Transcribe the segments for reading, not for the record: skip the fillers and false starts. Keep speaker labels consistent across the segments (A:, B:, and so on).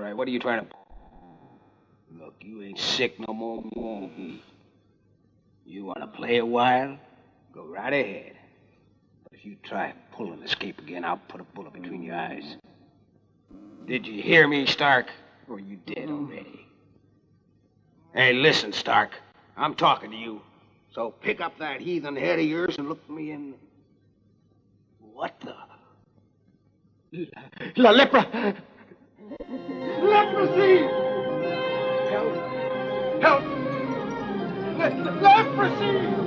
A: right. What are you trying to... Look, you ain't sick no more than you want to be. You want to play a while? Go right ahead. But if you try pull and escape again, I'll put a bullet between your eyes. Did you hear me, Stark? Or are you dead already? Hey, listen, Stark. I'm talking to you. So pick up that heathen head of yours and look me in... What the... La lepra! Leprosy! Help! Help! Leprosy!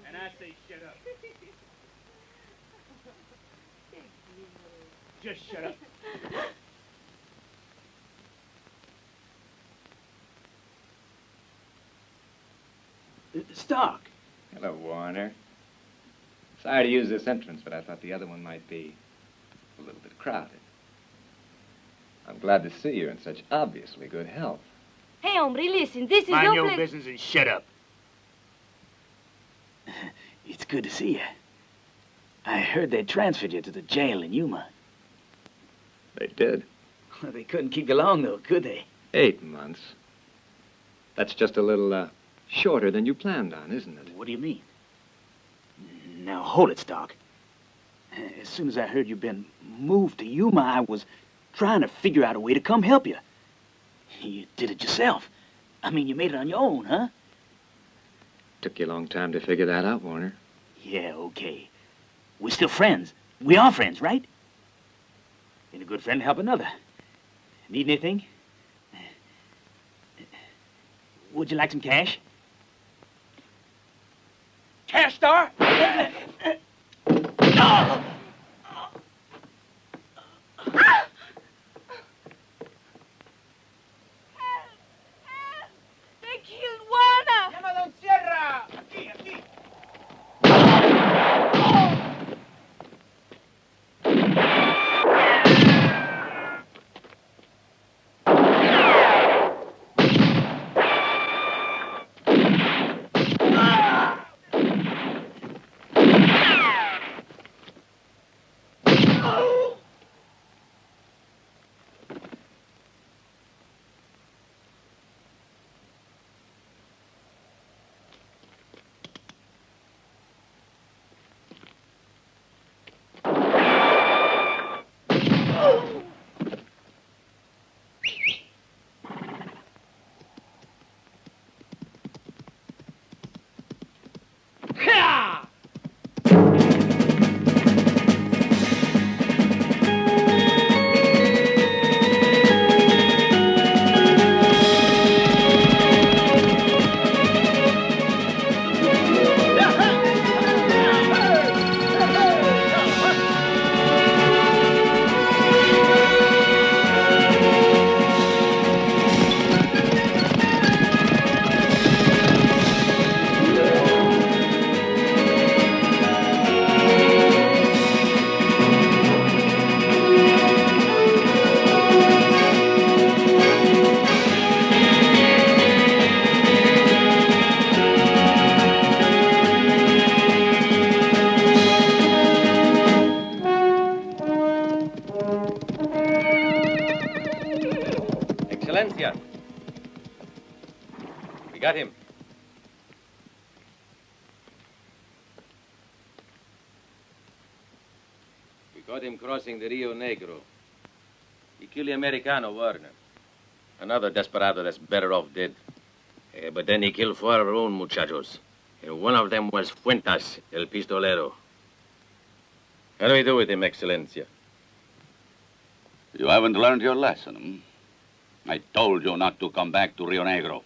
B: And I say shut up. Just shut up.
A: Stark.
C: Hello, Warner. Sorry to use this entrance, but I thought the other one might be a little bit crowded. I'm glad to see you're in such obviously good health.
D: Hey, hombre, listen, this is
B: Mind
D: no
B: your
D: place...
B: business and shut up.
E: It's good to see you. I heard they transferred you to the jail in Yuma.
C: They did.
E: They couldn't keep you long, though, could they?
C: 8 months. That's just a little, shorter than you planned on, isn't it?
E: What do you mean? Now, hold it, Stark. As soon as I heard you'd been moved to Yuma, I was trying to figure out a way to come help you. You did it yourself. I mean, you made it on your own, huh?
C: Took you a long time to figure that out, Warner.
E: Yeah, okay. We're still friends. We are friends, right? Ain't a good friend to help another. Need anything? Would you like some cash?
A: Cash, Star?
D: They killed Juana!
A: ¡Llama a Don Sierra! Aquí, aquí.
C: Excelencia. We got him. We got him crossing the Rio Negro. He killed the Americano, Warner. Another desperado that's better off dead. But then he killed 4 of our own muchachos. And one of them was Fuentas, el pistolero. How do we do with him, Excelencia?
F: You haven't learned your lesson, hmm? I told you not to come back to Rio Negro.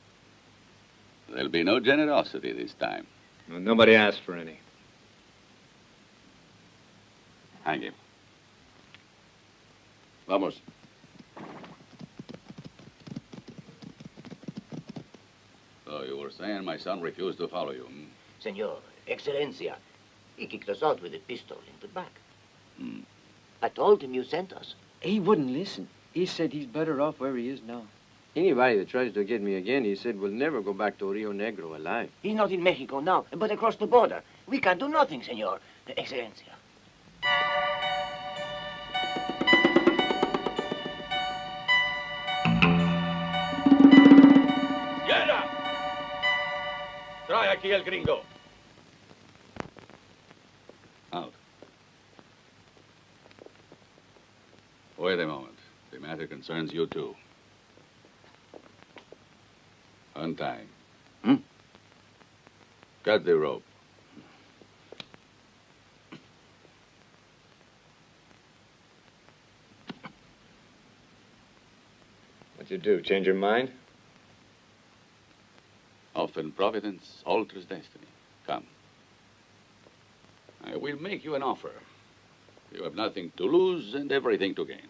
F: There'll be no generosity this time.
C: Well, nobody asked for any.
F: Hang him.
C: Vamos.
F: So you were saying my son refused to follow you, hmm?
G: Senor, Excelencia, he kicked us out with a pistol in the back.
F: Hmm.
G: I told him you sent us.
H: He wouldn't listen. He said he's better off where he is now. Anybody that tries to get me again, he said, will never go back to Rio Negro alive.
G: He's not in Mexico now, but across the border. We can do nothing, Senor. Excelencia.
F: ¡Sierra! Trae aquí el gringo. Out. Wait a moment. The matter concerns you too. Untie.
C: Hmm?
F: Cut the rope.
C: What'd you do, change your mind?
F: Often providence alters destiny. Come. I will make you an offer. You have nothing to lose and everything to gain.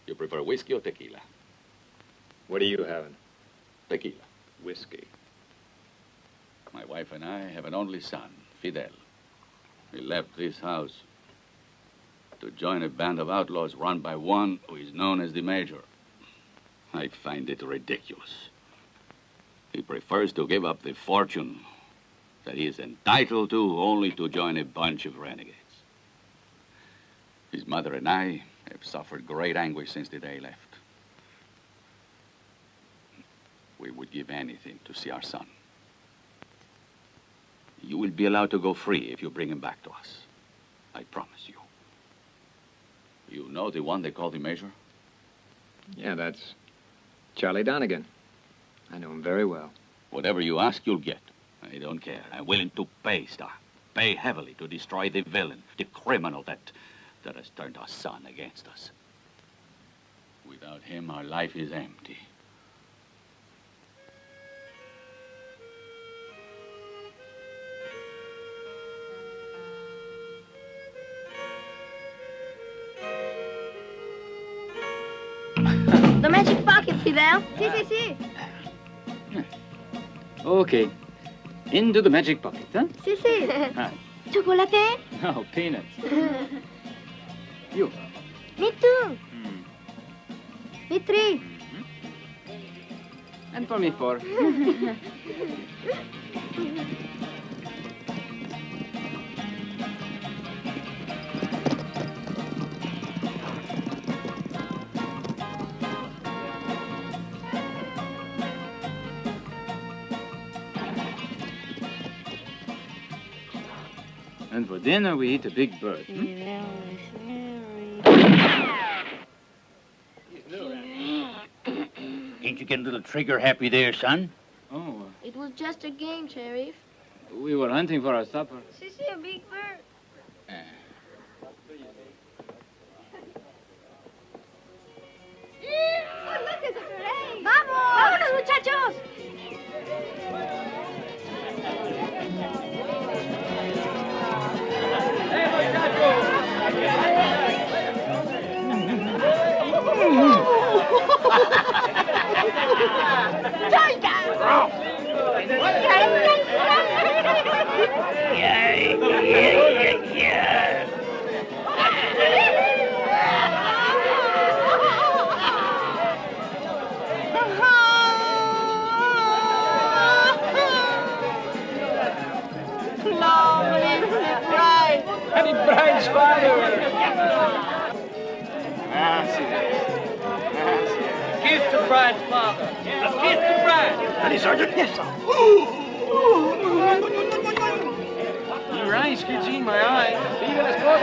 F: You prefer whiskey or tequila?
C: What are you having?
F: Tequila.
C: Whiskey.
F: My wife and I have an only son, Fidel. He left this house to join a band of outlaws run by one who is known as the Major. I find it ridiculous. He prefers to give up the fortune that he is entitled to only to join a bunch of renegades. His mother and I have suffered great anguish since the day he left. We would give anything to see our son. You will be allowed to go free if you bring him back to us. I promise you. You know the one they call the Major?
C: Yeah, that's Charlie Donegan. I know him very well.
F: Whatever you ask, you'll get. I don't care. I'm willing to pay, Star. Pay heavily to destroy the villain, the criminal that has turned our son against us. Without him, our life is empty.
D: The magic pocket, Fidel. Si.
I: Okay. Into the magic pocket, huh?
D: Si.
I: Ah.
D: Chocolate?
I: No, peanuts. You.
D: Me too. Me 3.
I: And for me 4. And for dinner, we eat a big bird.
J: Ain't you getting a little trigger happy there, son?
I: Oh,
D: It was just a game, Sheriff.
I: we were hunting for our supper.
D: Si, a big bird. Look, it's a parade. ¡Vamos! ¡Vámonos, muchachos!
I: Penny Bride's father! Kiss the bride's father! Kiss the bride!
J: Ready, Sergeant? Yes, sir.
I: Your eyes can see my eyes. Even as close.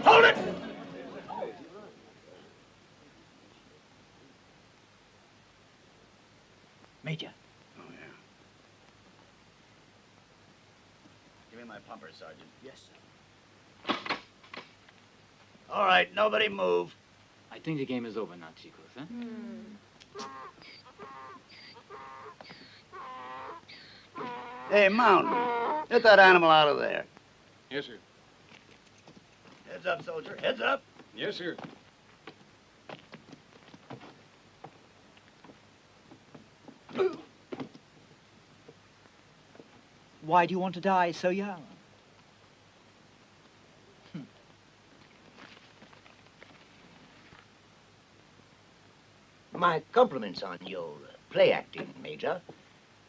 J: Hold it!
E: Major.
J: Oh, yeah. Give me my pumper, Sergeant.
E: Yes, sir.
J: All right, nobody move.
I: I think the game is over now, chicos, huh?
J: Hey, Mountain, get that animal out of there.
B: Yes, sir.
J: Heads up, soldier. Heads up.
B: Yes, sir.
E: Why do you want to die so young?
G: My compliments on your play acting, Major.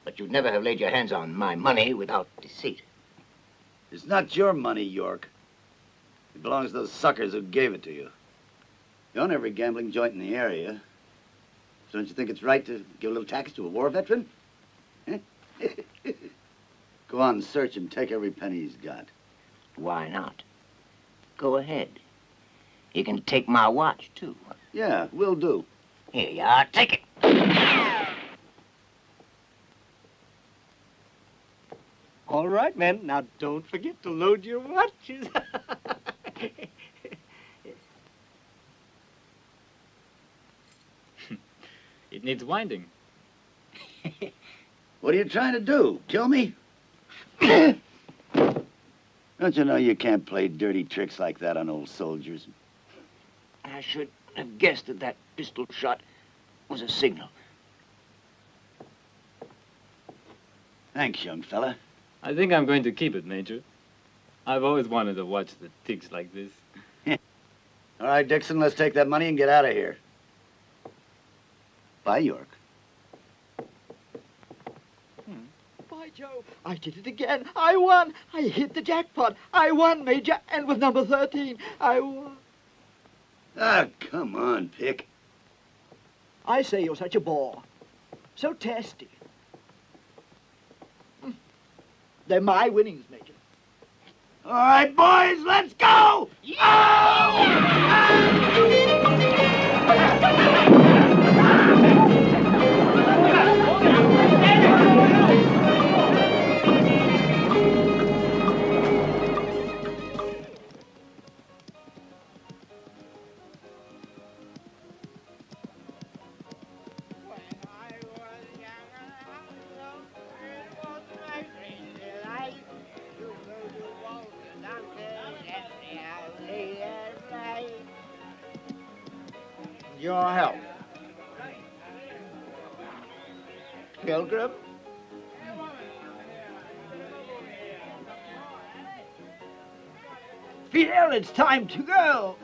G: But you'd never have laid your hands on my money without deceit.
J: It's not your money, York. It belongs to those suckers who gave it to you. You own every gambling joint in the area. So don't you think it's right to give a little tax to a war veteran? Eh? Go on and search him. Take every penny he's got.
G: Why not? Go ahead. You can take my watch, too.
J: Yeah, will do.
G: Here you are. Take it.
E: All right, men. Now, don't forget to load your watches.
I: It needs winding.
J: What are you trying to do? Kill me? Don't you know you can't play dirty tricks like that on old soldiers?
G: I should have guessed that that pistol shot was a signal.
J: Thanks, young fella.
I: I think I'm going to keep it, Major. I've always wanted to watch the ticks like this.
J: All right, Dixon, let's take that money and get out of here. Bye, York.
E: By Jove, I did it again. I won. I hit the jackpot. I won, Major, and with number 13, I won.
J: Ah, come on, Pick.
E: I say you're such a bore. So testy. They're my winnings, Major.
J: All right, boys, let's go!
G: Your health. Pilgrim?
A: Fidel, it's time to go.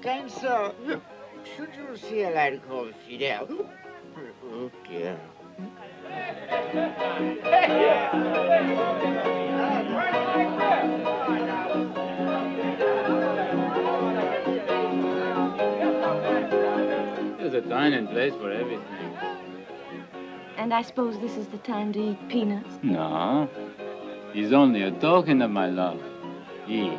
G: Kind sir, should you see a lady called Fidel? Oh, dear.
I: There's a dining place for everything.
D: And I suppose this is the time to eat peanuts?
I: No. He's only a token of my love. Eat.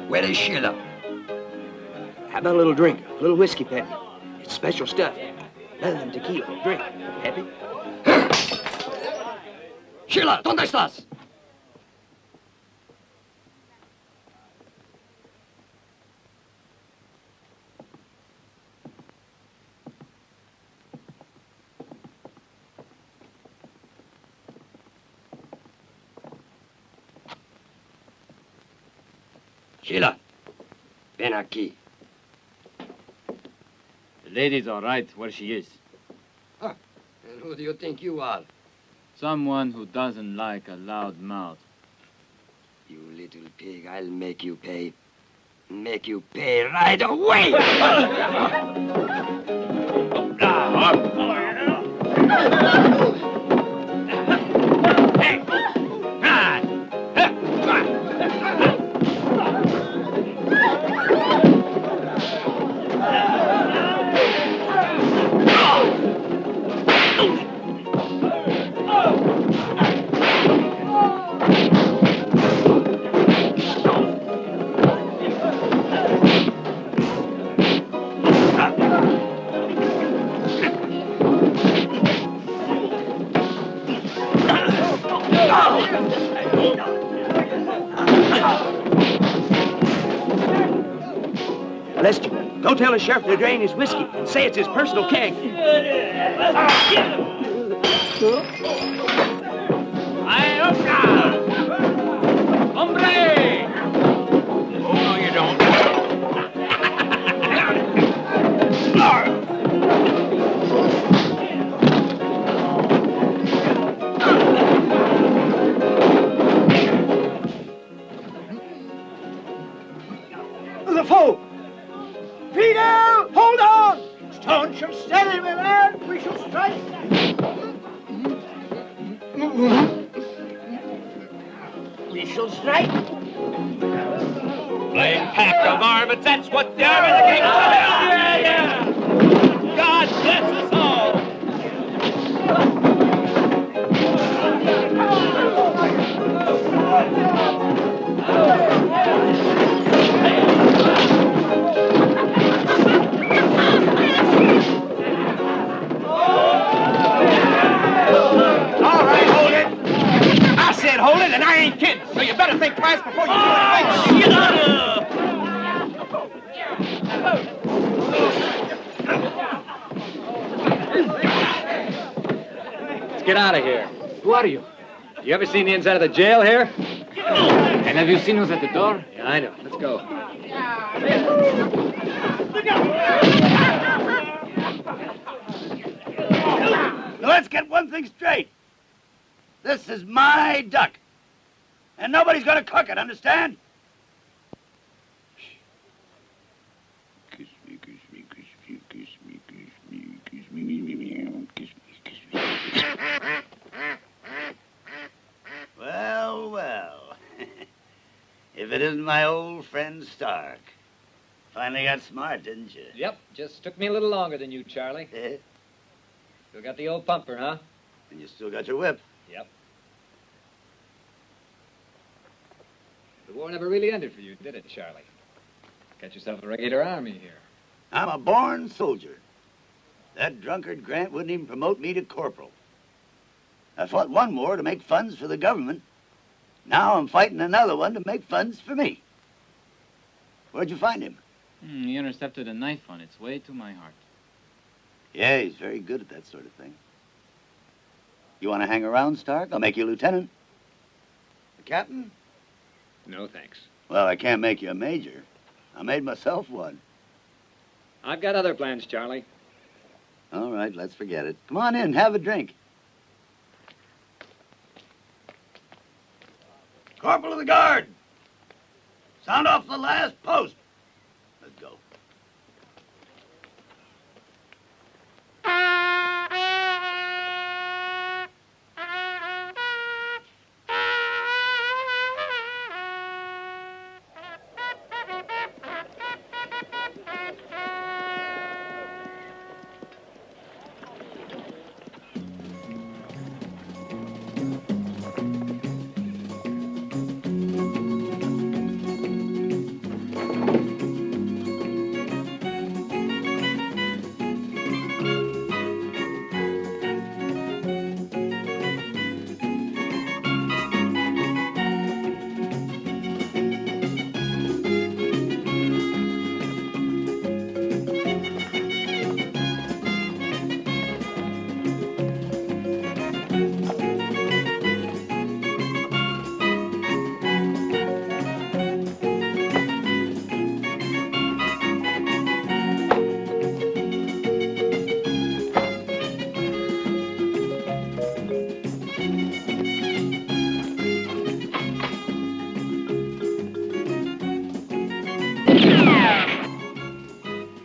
H: Where is Sheila? How about a little drink? A little whiskey, Peppy. It's special stuff. Better than tequila. Drink, Peppy. Sheila, ¿dónde estás? Sheila, ven aquí.
I: The lady's all right where she is.
H: And who do you think you are?
I: Someone who doesn't like a loud mouth.
H: You little pig, I'll make you pay. Make you pay right away!
E: Lester, go tell the sheriff to drain his whiskey and say it's his personal keg.
B: Hombre! Oh, no, you don't.
A: The foe! Fidel, hold on! Staunch and steady, my lad. We shall strike. We shall strike.
B: Plain pack of varmints, that's what they are in the king. Yeah, yeah. God bless us all.
A: All right, hold it. I said hold it, and I ain't kidding. So you better think twice before you do anything. Shit out
H: Let's get out of here. Who are you? You ever seen the inside of the jail here? And have you seen us at the door? Yeah, I know. Let's go.
J: Now let's get one thing straight. This is my duck. And nobody's gonna cook it, understand? Kiss me, kiss me, kiss me, kiss me, kiss me, kiss me, kiss me, kiss me. Well, well. If it isn't my old friend Stark. Finally got smart, didn't you?
H: Yep, just took me a little longer than you, Charlie. Still got the old pumper, huh?
J: And you still got your whip.
H: Yep. The war never really ended for you, did it, Charlie? Got yourself a regular army here.
J: I'm a born soldier. That drunkard Grant wouldn't even promote me to corporal. I fought one war to make funds for the government. Now I'm fighting another one to make funds for me. Where'd you find him?
K: He intercepted a knife on its way to my heart.
J: Yeah, he's very good at that sort of thing. You want to hang around, Stark? I'll make you lieutenant. A captain?
I: No, thanks.
J: Well, I can't make you a major. I made myself one.
I: I've got other plans, Charlie.
J: All right, let's forget it. Come on in, have a drink. Corporal of the Guard! Sound off the last post. Let's go.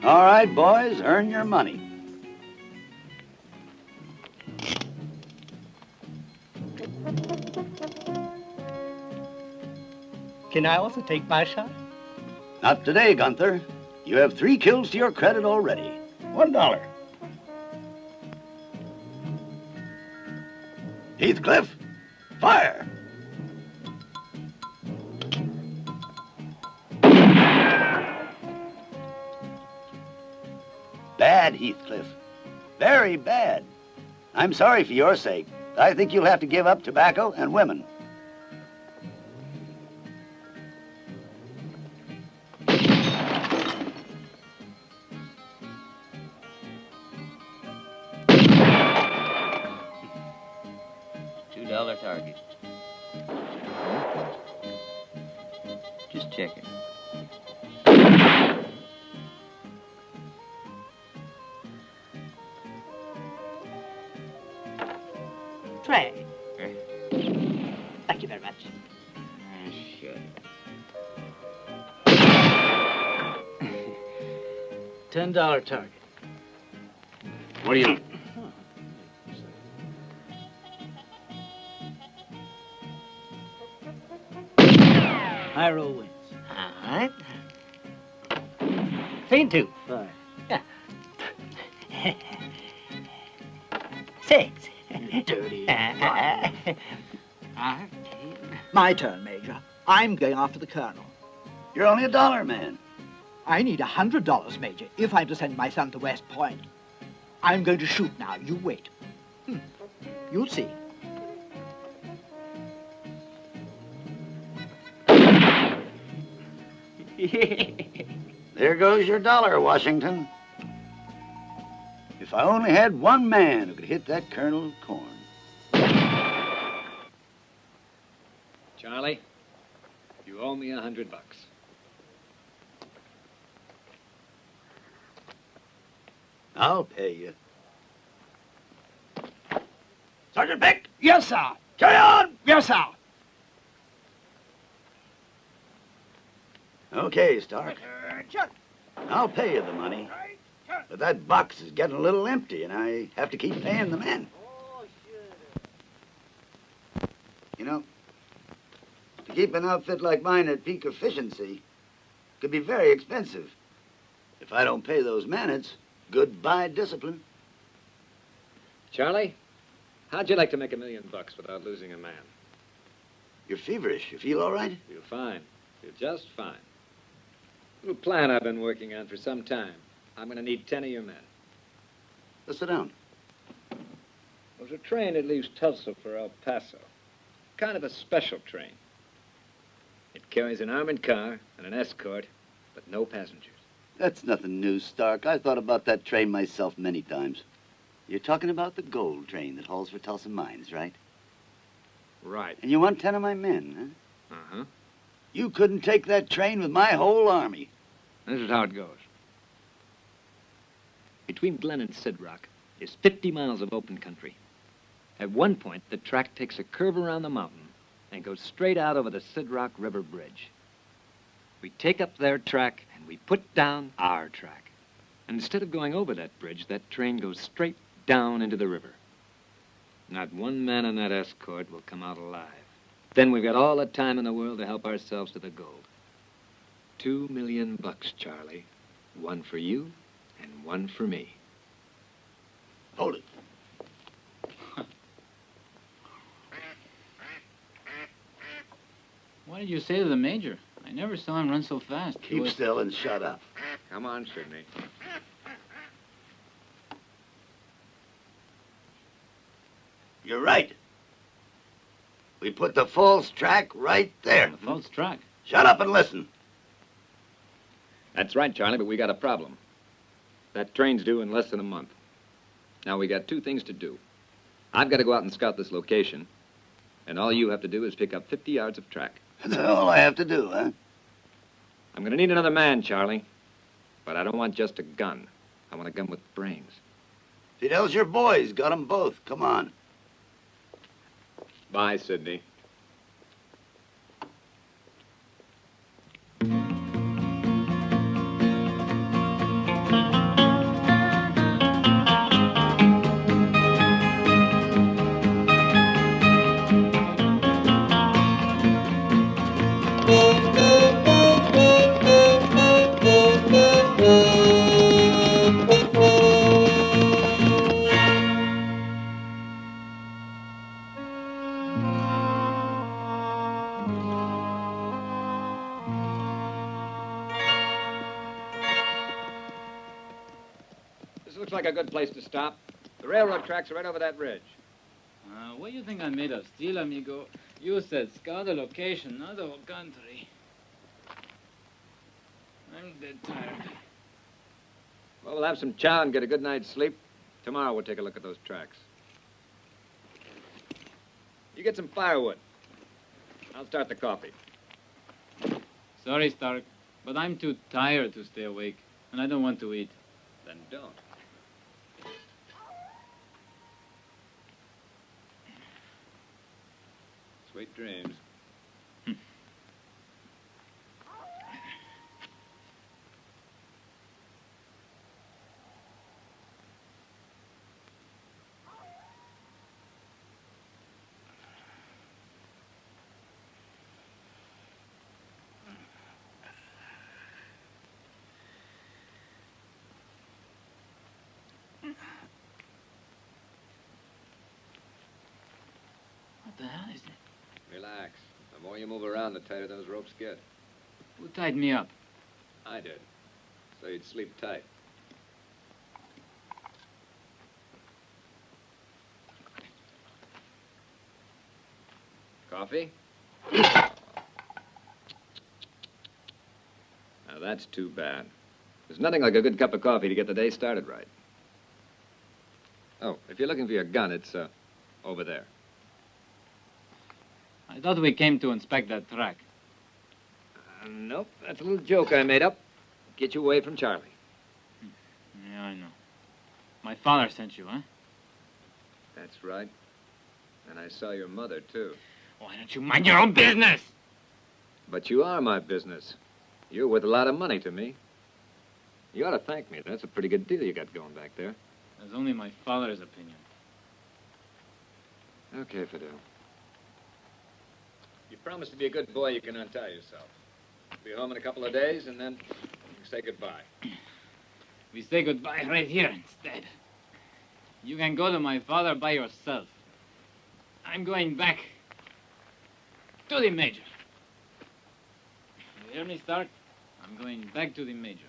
J: All right, boys, earn your money.
L: Can I also take my shot?
J: Not today, Gunther. You have 3 kills to your credit already. $1. Heathcliff, fire! Bad, Heathcliff. Very bad. I'm sorry for your sake. I think you'll have to give up tobacco and women.
C: $2 target. Just checking.
L: Trey. Thank you very much.
C: Sure.
E: $10 target.
C: What do you...
E: High roll wins.
L: All right. 3 and 2.
E: 5.
L: Yeah. 6.
E: Dirty.
L: My turn, Major. I'm going after the Colonel.
J: You're only $1, man.
L: I need $100, Major, if I'm to send my son to West Point. I'm going to shoot now. You wait. You'll see.
J: There goes your $1, Washington. If I only had one man who could hit that kernel of corn.
I: Charlie, you owe me $100.
J: I'll pay you. Sergeant Pick!
L: Yes, sir.
J: Carry on!
L: Yes, sir.
J: Okay, Stark. I'll pay you the money. But that box is getting a little empty, and I have to keep paying the men. You know, to keep an outfit like mine at peak efficiency could be very expensive. If I don't pay those men, it's goodbye discipline.
I: Charlie, how'd you like to make $1 million without losing a man?
J: You're feverish. You feel all right?
I: Feel fine. Feel just fine. Little plan I've been working on for some time. I'm going to need 10 of your men.
J: Let's sit down.
I: There's a train that leaves Tulsa for El Paso. Kind of a special train. It carries an armored car and an escort, but no passengers.
J: That's nothing new, Stark. I thought about that train myself many times. You're talking about the gold train that hauls for Tulsa Mines, right?
I: Right.
J: And you want 10 of my men, huh?
I: Uh-huh.
J: You couldn't take that train with my whole army.
I: This is how it goes. Between Glen and Sid Rock is 50 miles of open country. At one point, the track takes a curve around the mountain and goes straight out over the Sid Rock River Bridge. We take up their track and we put down our track. And instead of going over that bridge, that train goes straight down into the river. Not one man on that escort will come out alive. Then we've got all the time in the world to help ourselves to the gold. $2 million, Charlie. One for you and one for me.
J: Hold it.
K: What did you say to the Major? I never saw him run so fast.
J: Keep still and shut up.
I: Come on, Sidney.
J: You're right. We put the false track right there.
K: The false track?
J: Shut up and listen.
I: That's right, Charlie, but we got a problem. That train's due in less than a month. Now, we got two things to do. I've got to go out and scout this location, and all you have to do is pick up 50 yards of track.
J: That's all I have to do, huh?
I: I'm going to need another man, Charlie, but I don't want just a gun. I want a gun with brains.
J: Fidel's your boy. He's got them both. Come on.
I: Bye, Sidney. Looks like a good place to stop. The railroad tracks are right over that ridge.
K: What do you think I'm made of? Steel, amigo? You said scout the location, not the whole country. I'm dead tired.
I: Well, we'll have some chow and get a good night's sleep. Tomorrow we'll take a look at those tracks. You get some firewood. I'll start the coffee.
K: Sorry, Stark, but I'm too tired to stay awake, and I don't want to eat.
I: Then don't. Sweet dreams.
K: What the hell is it?
I: Relax. The more you move around, the tighter those ropes get.
K: Who tied me up?
I: I did. So you'd sleep tight. Coffee? Now that's too bad. There's nothing like a good cup of coffee to get the day started right. Oh, if you're looking for your gun, it's over there.
K: I thought we came to inspect that track.
I: Nope, that's a little joke I made up. Get you away from Charlie.
K: Yeah, I know. My father sent you, huh?
I: That's right. And I saw your mother, too.
K: Why don't you mind your own business?
I: But you are my business. You're worth a lot of money to me. You ought to thank me. That's a pretty good deal you got going back there.
K: That's only my father's opinion.
I: Okay, Fidel. You promise to be a good boy, you can untie yourself. Be home in a couple of days, and then you can say goodbye.
K: We say goodbye right here instead. You can go to my father by yourself. I'm going back to the Major. You hear me, Stark? I'm going back to the Major.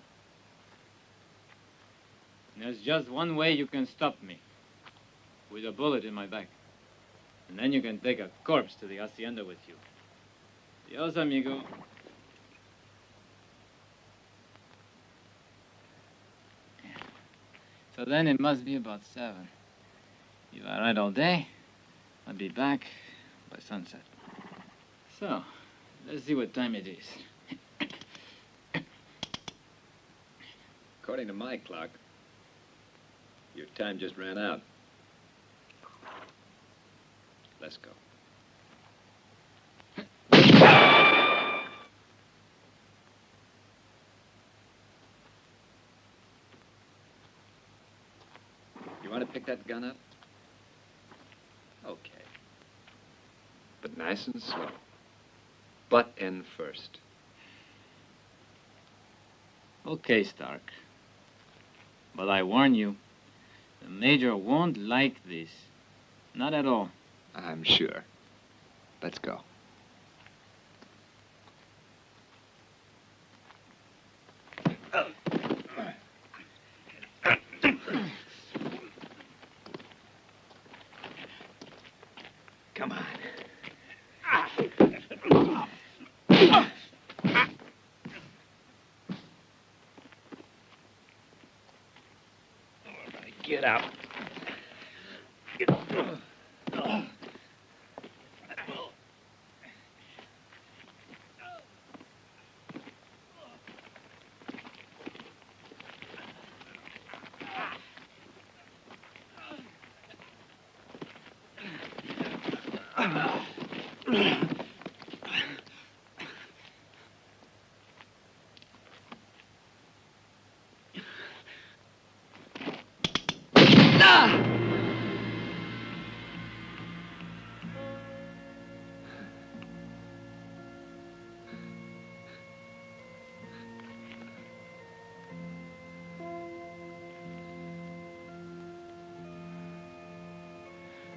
K: There's just one way you can stop me. With a bullet in my back. And then you can take a corpse to the hacienda with you. Dios, amigo. So then it must be about 7. You are right all day. I'll be back by sunset. So, let's see what time it is.
I: According to my clock, your time just ran out. Let's go. You want to pick that gun up? Okay. But nice and slow. Butt end first.
K: Okay, Stark. But I warn you, the Major won't like this. Not at all.
I: I'm sure. Let's go.
E: Come on. Get out.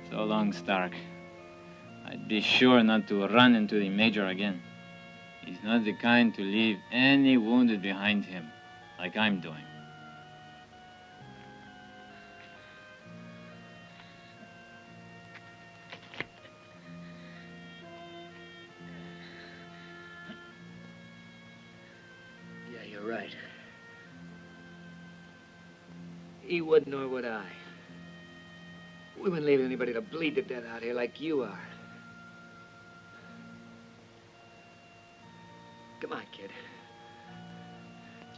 K: So long, Stark. I'd be sure not to run into the Major again. He's not the kind to leave any wounded behind him, like I'm doing.
H: Yeah, you're right. He wouldn't, nor would I. We wouldn't leave anybody to bleed to death out here like you are. Come on, kid.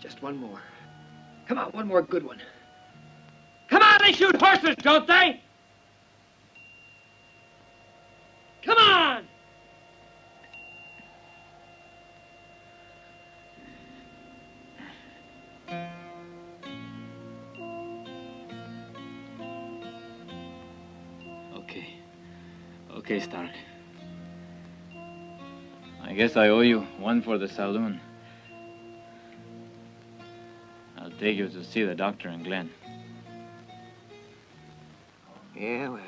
H: Just one more. Come on, one more good one.
B: Come on, they shoot horses, don't they? Come on!
K: Okay, Stark. I guess I owe you one for the saloon. I'll take you to see the doctor in Glen.
G: Yeah, well,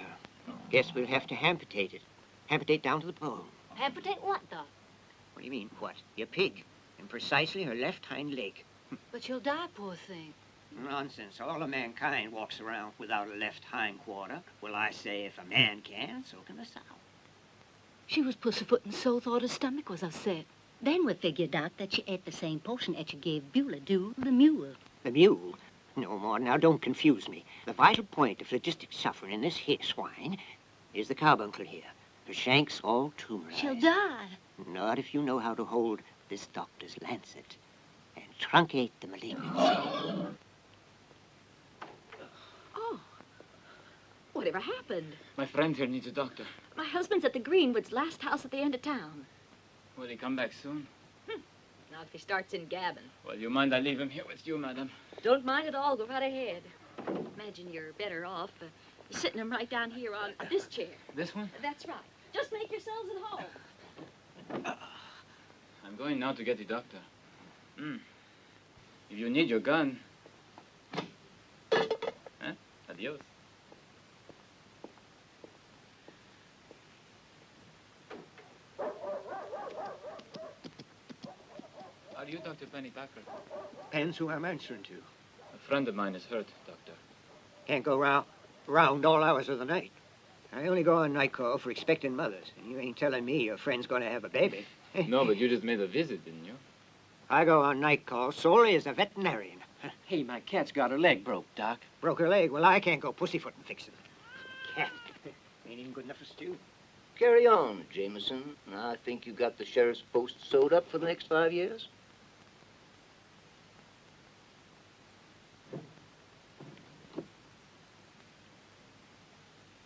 G: guess we'll have to amputate it. Amputate down to the bone.
D: Amputate what, Doc?
G: What do you mean, what? Your pig. And precisely her left hind leg.
D: But she'll die, poor thing.
G: Nonsense. All of mankind walks around without a left hind quarter. Well, I say if a man can, so can a sow.
D: She was pussyfooting so thought her stomach was upset.
M: Then we figured out that she ate the same potion that you gave Beulah, do the mule.
G: The mule? No more. Now, don't confuse me. The vital point of phlogistic suffering in this here swine is the carbuncle here. Her shank's all tumorized.
D: She'll die.
G: Not if you know how to hold this doctor's lancet and truncate the malignancy.
N: Oh, whatever happened?
K: My friend here needs a doctor.
N: My husband's at the Greenwoods, last house at the end of town.
K: Will he come back soon?
N: Not if he starts in gabbing.
K: Well, you mind I leave him here with you, madam?
N: Don't mind at all. Go right ahead. Imagine you're better off sitting him right down here on this chair.
K: This one?
N: That's right. Just make yourselves at home.
K: I'm going now to get the doctor. If you need your gun. Adios. Are you Dr. Benny Packer?
G: Depends who I'm answering to.
K: A friend of mine is hurt, Doctor.
G: Can't go round all hours of the night. I only go on night call for expecting mothers, and you ain't telling me your friend's going to have a baby.
K: No, but you just made a visit, didn't you?
G: I go on night call solely as a veterinarian.
E: Hey, my cat's got her leg broke, Doc.
G: Broke her leg? Well, I can't go pussyfooting fixing it. Cat. Ain't even good enough for stew.
O: Carry on, Jameson. I think you got the sheriff's post sewed up for the next 5 years.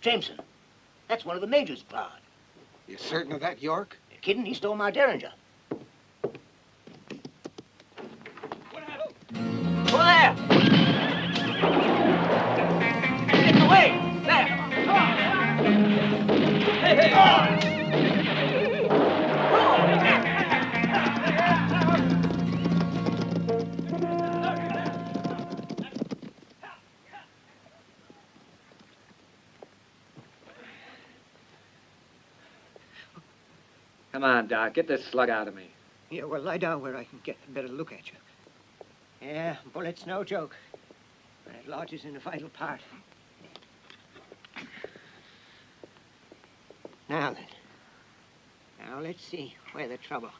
O: Jameson, that's one of the major's plowed.
A: You certain of that, York?
O: You kidding? He stole my Derringer. Over there! Get away! There! Hey, hey!
I: Come on, Doc. Get this slug out of me.
G: Yeah, well, lie down where I can get a better look at you. Yeah, bullet's no joke. But it lodges in a vital part. Now then. Now let's see where the trouble.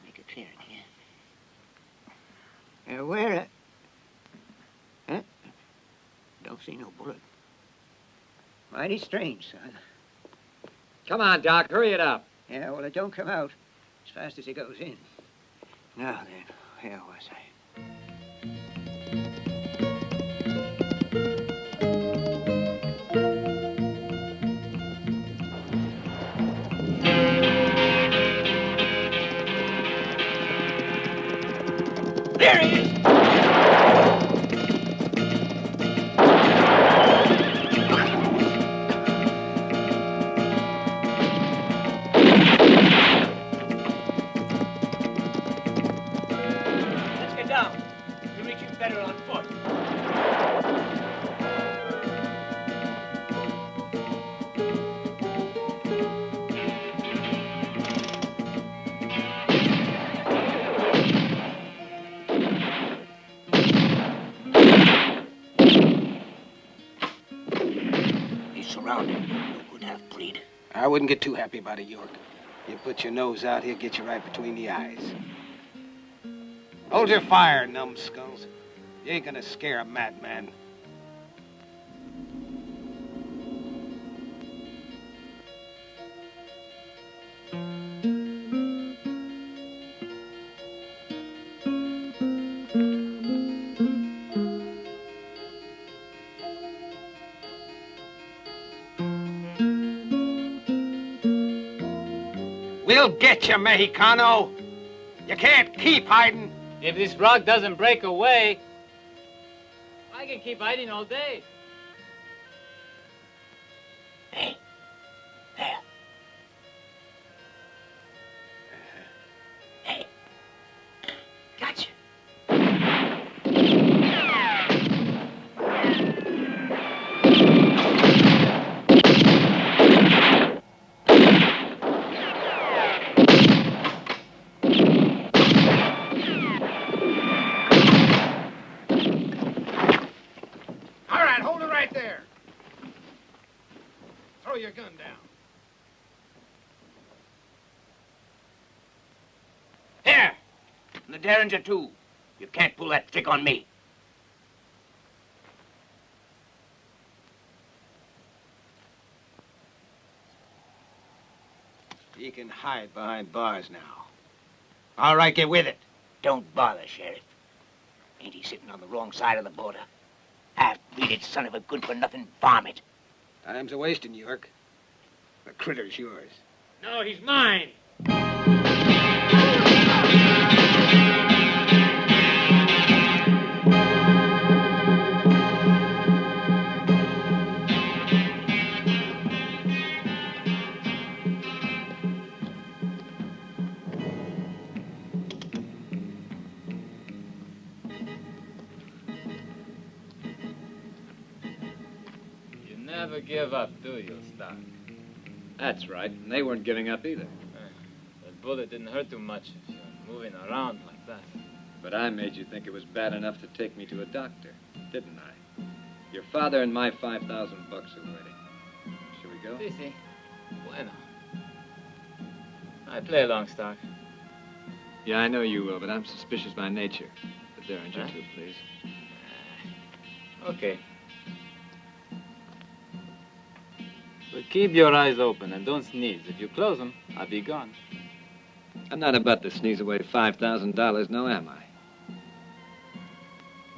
G: Make a clearing here. Where? Huh? Don't see no bullet. Mighty strange, son.
I: Come on, Doc. Hurry it up.
G: Yeah, well, it don't come out as fast as it goes in. Now then, where was I?
O: There he is! Let's get down. You reach it better on foot. He's surrounded. No good half-breed.
A: I wouldn't get too happy about it, York. You put your nose out, he'll get you right between the eyes. Hold your fire, numbskulls. You ain't gonna scare a madman. We'll get you, Mexicano. You can't keep hiding.
K: If this rock doesn't break away, I can keep hiding all day.
O: Hey, there. Hey, gotcha.
A: All right, hold it right there. Throw your gun down.
O: Here, and the Derringer too. You can't pull that trick on me.
A: You can hide behind bars now. All right, get with it.
O: Don't bother, Sheriff. Ain't he sitting on the wrong side of the border? Half-breeded son of a good-for-nothing varmint.
A: Time's a wasting, York. The critter's yours.
K: No, he's mine. You never give up, do you, Stock?
I: That's right. And they weren't giving up either.
K: That bullet didn't hurt too much if you're moving around like that.
I: But I made you think it was bad enough to take me to a doctor, didn't I? Your father and my 5,000 bucks are waiting. Shall we go?
K: Si, si. Bueno. I play along, Stark.
I: Yeah, I know you will, but I'm suspicious by nature. But there, aren't you
K: Huh?
I: two, please?
K: Okay. But keep your eyes open and don't sneeze. If you close them, I'll be gone.
I: I'm not about to sneeze away $5,000, no am I?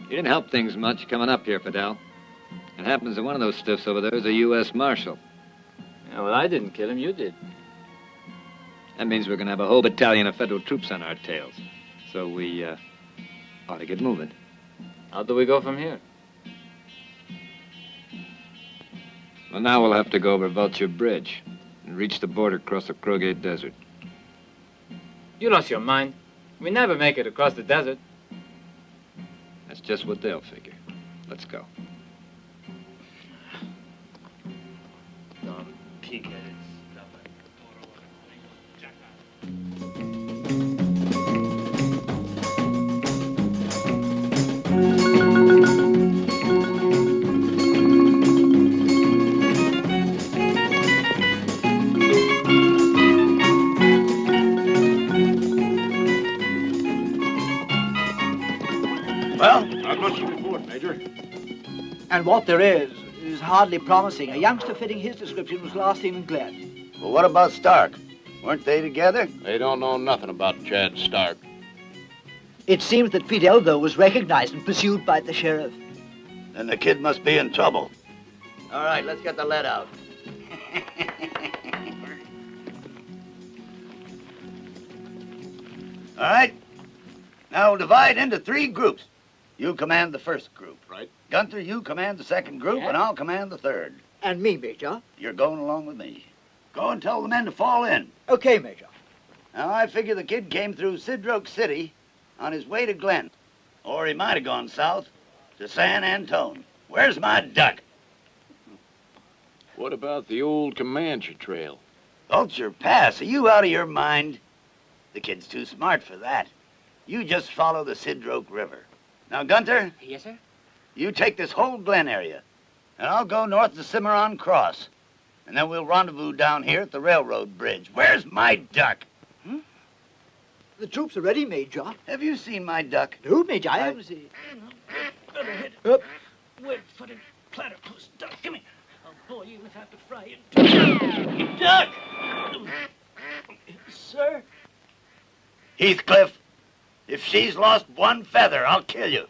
I: You didn't help things much coming up here, Fidel. It happens that one of those stiffs over there is a U.S. Marshal.
K: Yeah, well, I didn't kill him. You did.
I: That means we're going to have a whole battalion of federal troops on our tails. So we ought to get moving.
K: How do we go from here?
I: Well, now we'll have to go over Vulture Bridge and reach the border across the Crogate Desert.
K: You lost your mind. We never make it across the desert.
I: That's just what they'll figure. Let's go.
K: Dumb pig-headed stuff.
L: Well?
P: Not much to report, Major.
L: And what there is hardly promising. A youngster fitting his description was last seen in Glen.
J: Well, what about Stark? Weren't they together?
P: They don't know nothing about Chad Stark.
L: It seems that Fidel, though, was recognized and pursued by the sheriff.
J: Then the kid must be in trouble. All right, let's get the lead out. All right. Now we'll divide into 3 groups. You command the first group.
P: Right.
J: Gunther, you command the second group, and I'll command the third.
L: And me, Major.
J: You're going along with me. Go and tell the men to fall in.
L: Okay, Major.
J: Now, I figure the kid came through Sidroke City on his way to Glen. Or he might have gone south to San Antone. Where's my duck?
P: What about the old Comanche Trail?
J: Vulture Pass, are you out of your mind? The kid's too smart for that. You just follow the Sidroke River. Now, Gunter,
G: Yes, sir?
J: you take this whole Glen area, and I'll go north to Cimarron Cross. And then we'll rendezvous down here at the railroad bridge. Where's my duck?
L: The troops are ready, Major.
J: Have you seen my duck?
L: No, Major, I haven't seen it. Up.
E: Wet-footed platypus duck. Come here. I'll boil you if I have to fry it. Duck! Sir?
J: Heathcliff, if she's lost one feather, I'll kill you.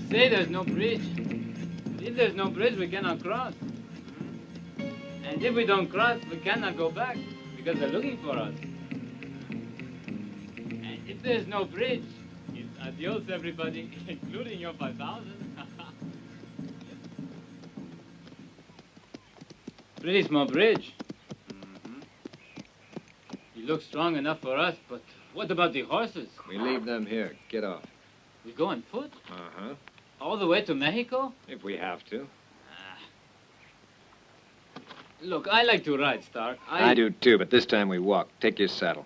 K: Say there's no bridge. If there's no bridge, we cannot cross. And if we don't cross, we cannot go back because they're looking for us. And if there's no bridge, it's adios, everybody, including your 5,000. Pretty small bridge. You look strong enough for us, but what about the horses?
I: We leave them here. Get off.
K: We go on foot?
I: Uh-huh.
K: All the way to Mexico?
I: If we have to.
K: Look, I like to ride, Stark.
I: I do too, but this time we walk. Take your saddle.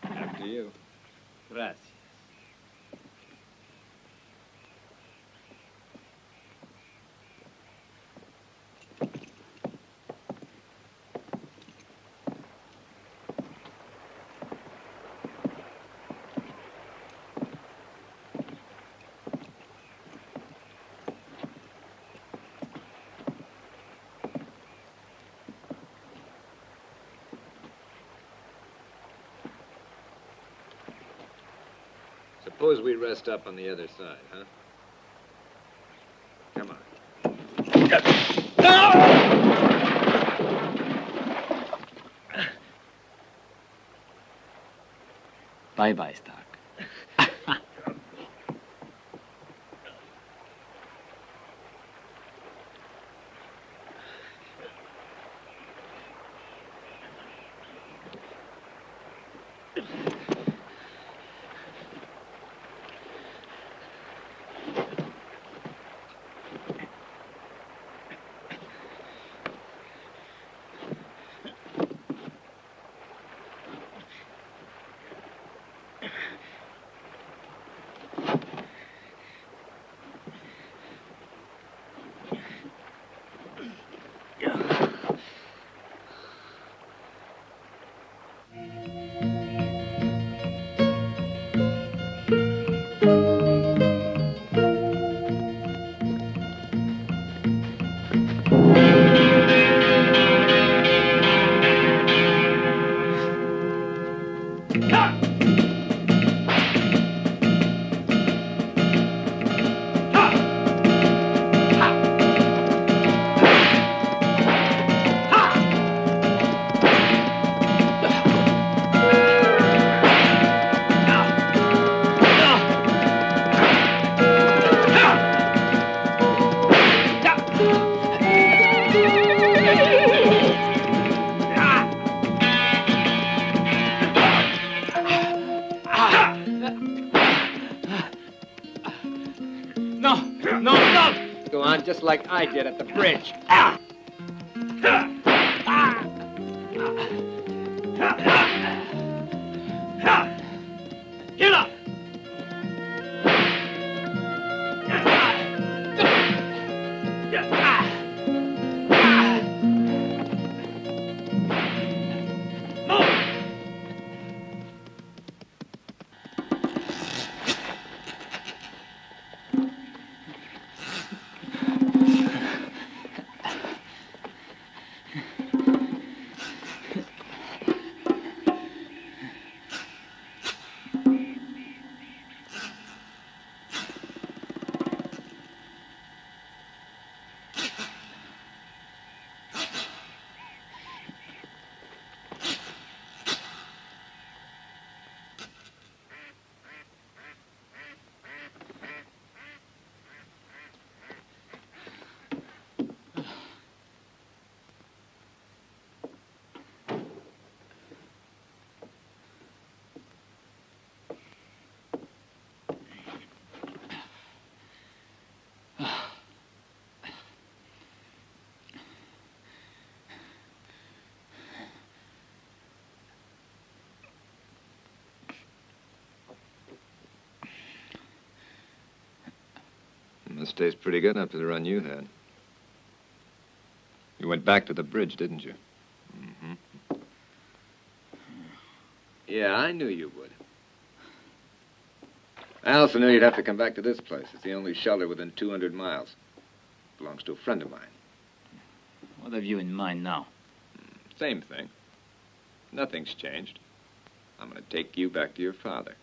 I: After you.
K: Gracias.
I: Suppose we rest up on the other side, huh? Come on.
K: Bye-bye, Stark.
I: Go on just like I did at the bridge.
B: Get up!
I: This tastes pretty good after the run you had. You went back to the bridge, didn't you? Mm-hmm. Yeah, I knew you would. I also knew you'd have to come back to this place. It's the only shelter within 200 miles. Belongs to a friend of mine.
K: What have you in mind now?
I: Same thing. Nothing's changed. I'm going to take you back to your father.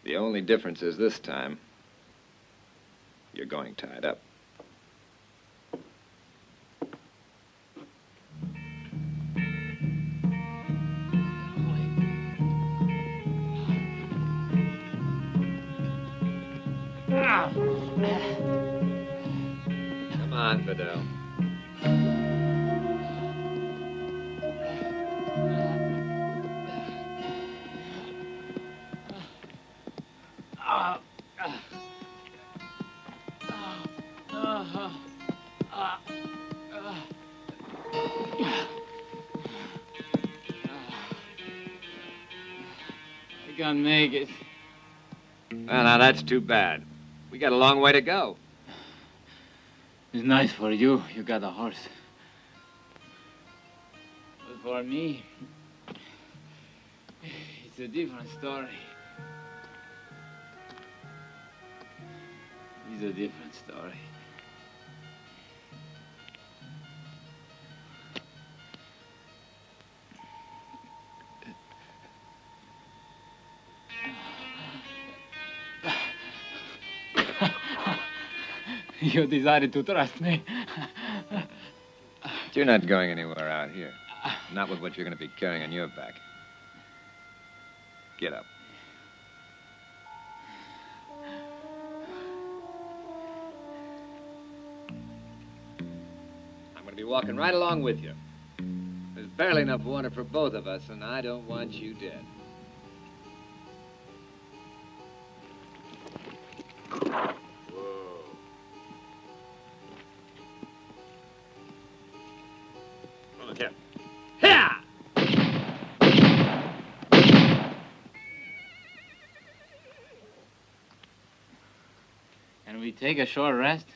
I: The only difference is this time, you're going tied up. Come on, Fidel.
K: I can't make it.
I: Well, now that's too bad. We got a long way to go.
K: It's nice for you. You got a horse. But for me, it's a different story. It's a different story. You decided to trust me.
I: You're not going anywhere out here. Not with what you're going to be carrying on your back. Get up. I'm going to be walking right along with you. There's barely enough water for both of us, and I don't want you dead.
P: Look here.
K: Can we take a short rest?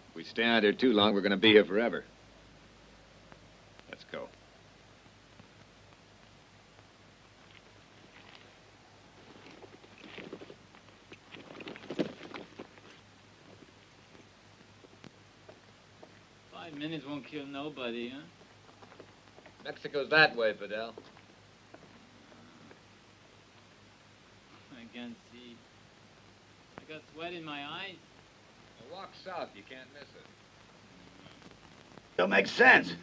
I: If we stay out here too long, we're going to be here forever. Let's go.
K: Minutes won't kill nobody, huh?
I: Mexico's that way, Fidel.
K: I can't see. I got sweat in my eyes.
I: Well, walk south. You can't miss it.
J: Don't make sense.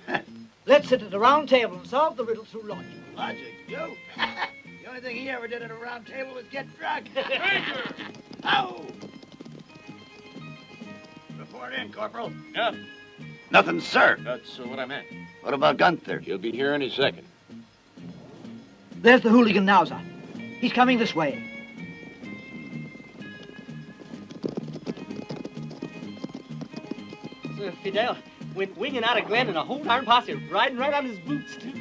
L: Let's sit at a round table and solve the riddle through logic.
J: Logic, you? The only thing he ever did at a round table was get drunk.
B: Major!
J: Ow! Report in, Corporal.
P: Yeah,
J: Nothing, sir.
P: that's what I meant.
J: What about Gunther?
P: He'll be here any second.
L: There's the hooligan now, sir. He's coming this way.
Q: Sir Fidel went winging out of Glen and a whole darn posse riding right on his boots, too.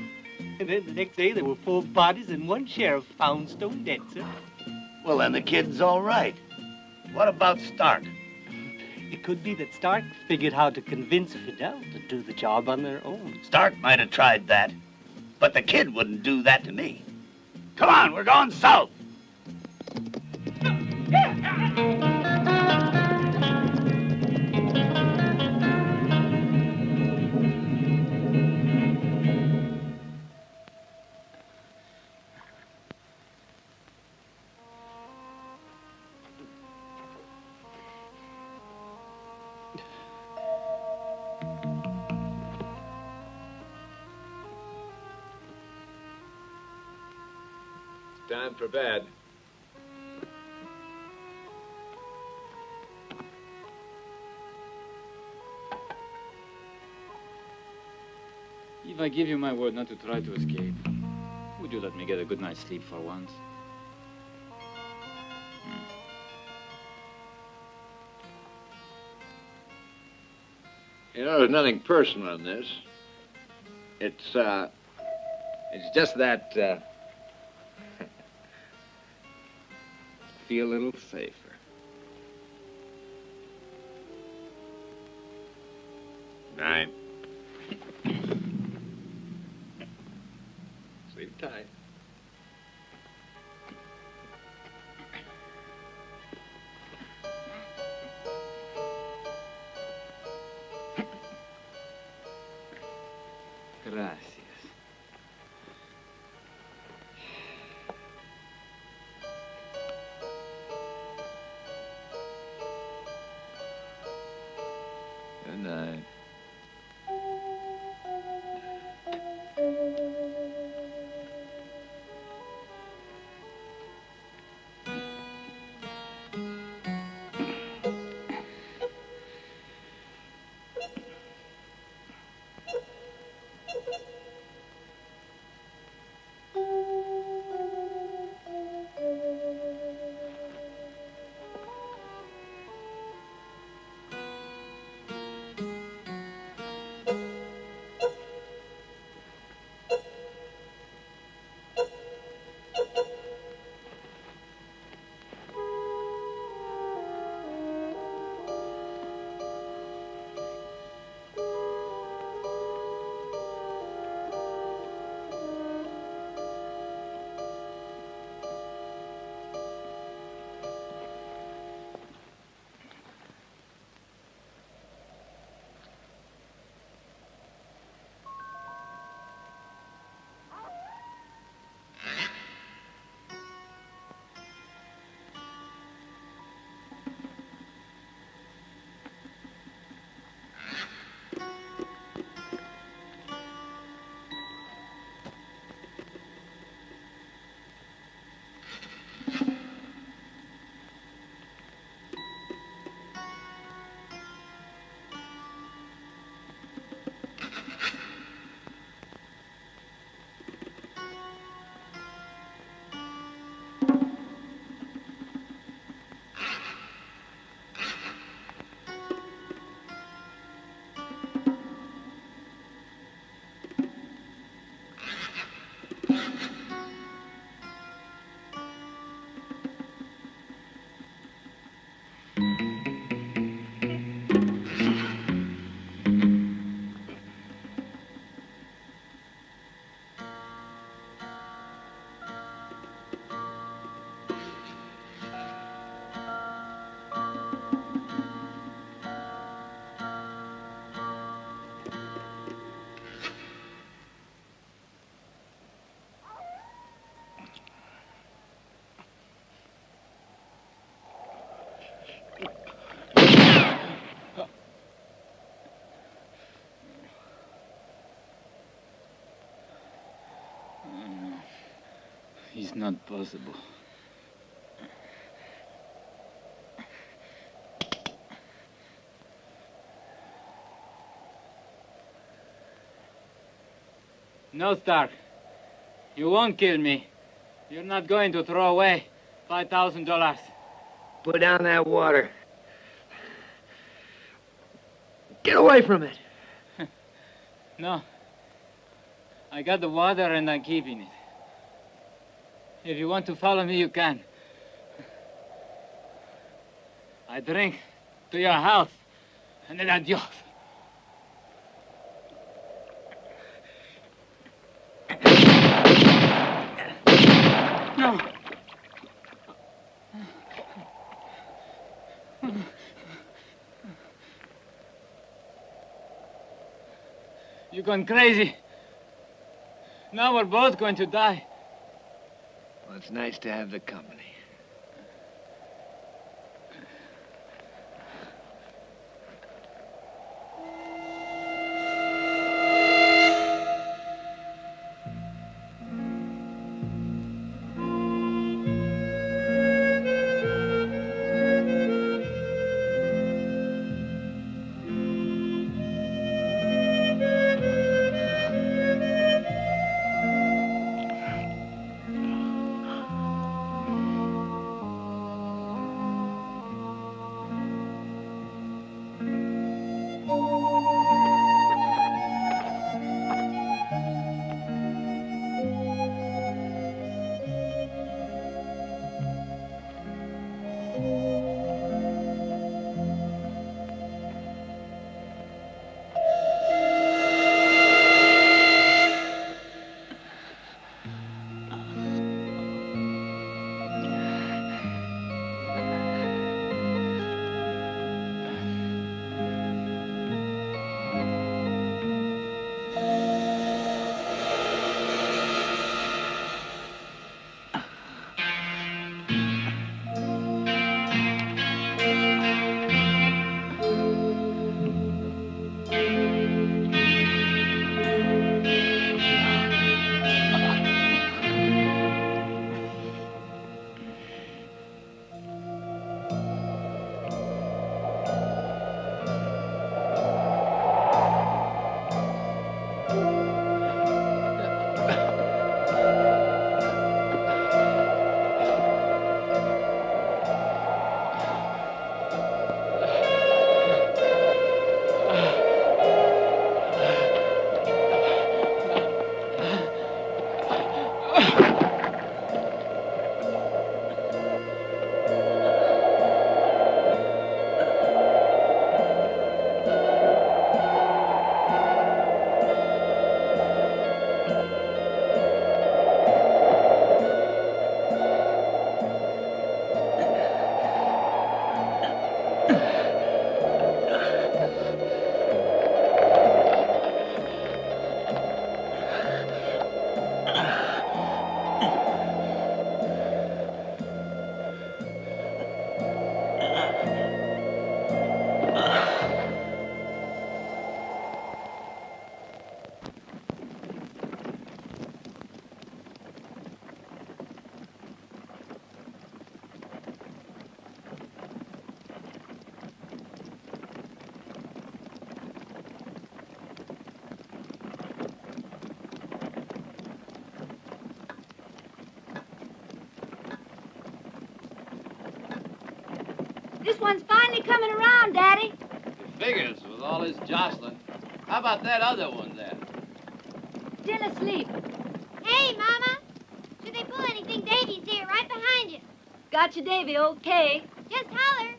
Q: And then the next day there were 4 bodies and 1 sheriff found stone dead, sir.
J: Well, then the kid's all right. What about Stark?
Q: It could be that Stark figured how to convince Fidel to do the job on their own.
J: Stark might have tried that, but the kid wouldn't do that to me. Come on, we're going south.
I: Time for bed.
K: If I give you my word not to try to escape, would you let me get a good night's sleep for once?
P: You know, there's nothing personal in this. It's
I: just that, feel a little safer.
P: night.
I: Sleep tight.
K: Gracias.
I: Good night.
K: It's not possible. No, Stark. You won't kill me. You're not going to throw away $5,000.
H: Put down that water. Get away from it.
K: No. I got the water and I'm keeping it. If you want to follow me, you can. I drink to your health, and then adios. No. You've gone crazy. Now we're both going to die.
H: Well, it's nice to have the company.
D: This one's finally coming around, Daddy.
K: It figures with all this jostling. How about that other one there?
D: Still asleep.
R: Hey, Mama. Should they pull anything, Davy's here, right behind you.
D: Got you, Davy, okay.
R: Just holler.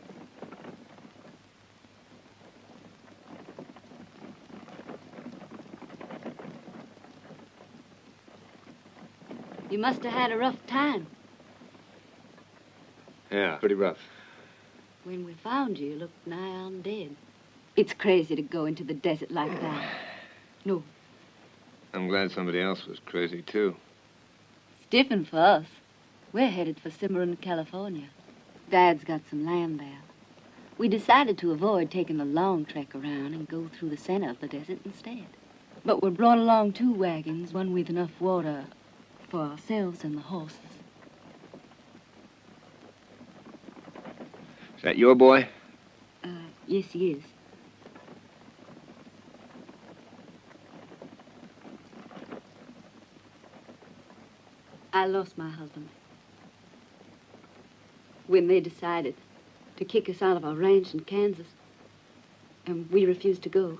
M: You must have had a rough time.
S: Yeah, pretty rough.
M: When we found you, you looked nigh on dead. It's crazy to go into the desert like that. No,
S: I'm glad somebody else was crazy, too.
M: it's different for us. We're headed for Cimarron, California. Dad's got some land there. We decided to avoid taking the long trek around and go through the center of the desert instead. But we brought along 2 wagons, one with enough water for ourselves and the horses.
S: that your boy?
M: Yes, he is. I lost my husband when they decided to kick us out of our ranch in Kansas, and we refused to go.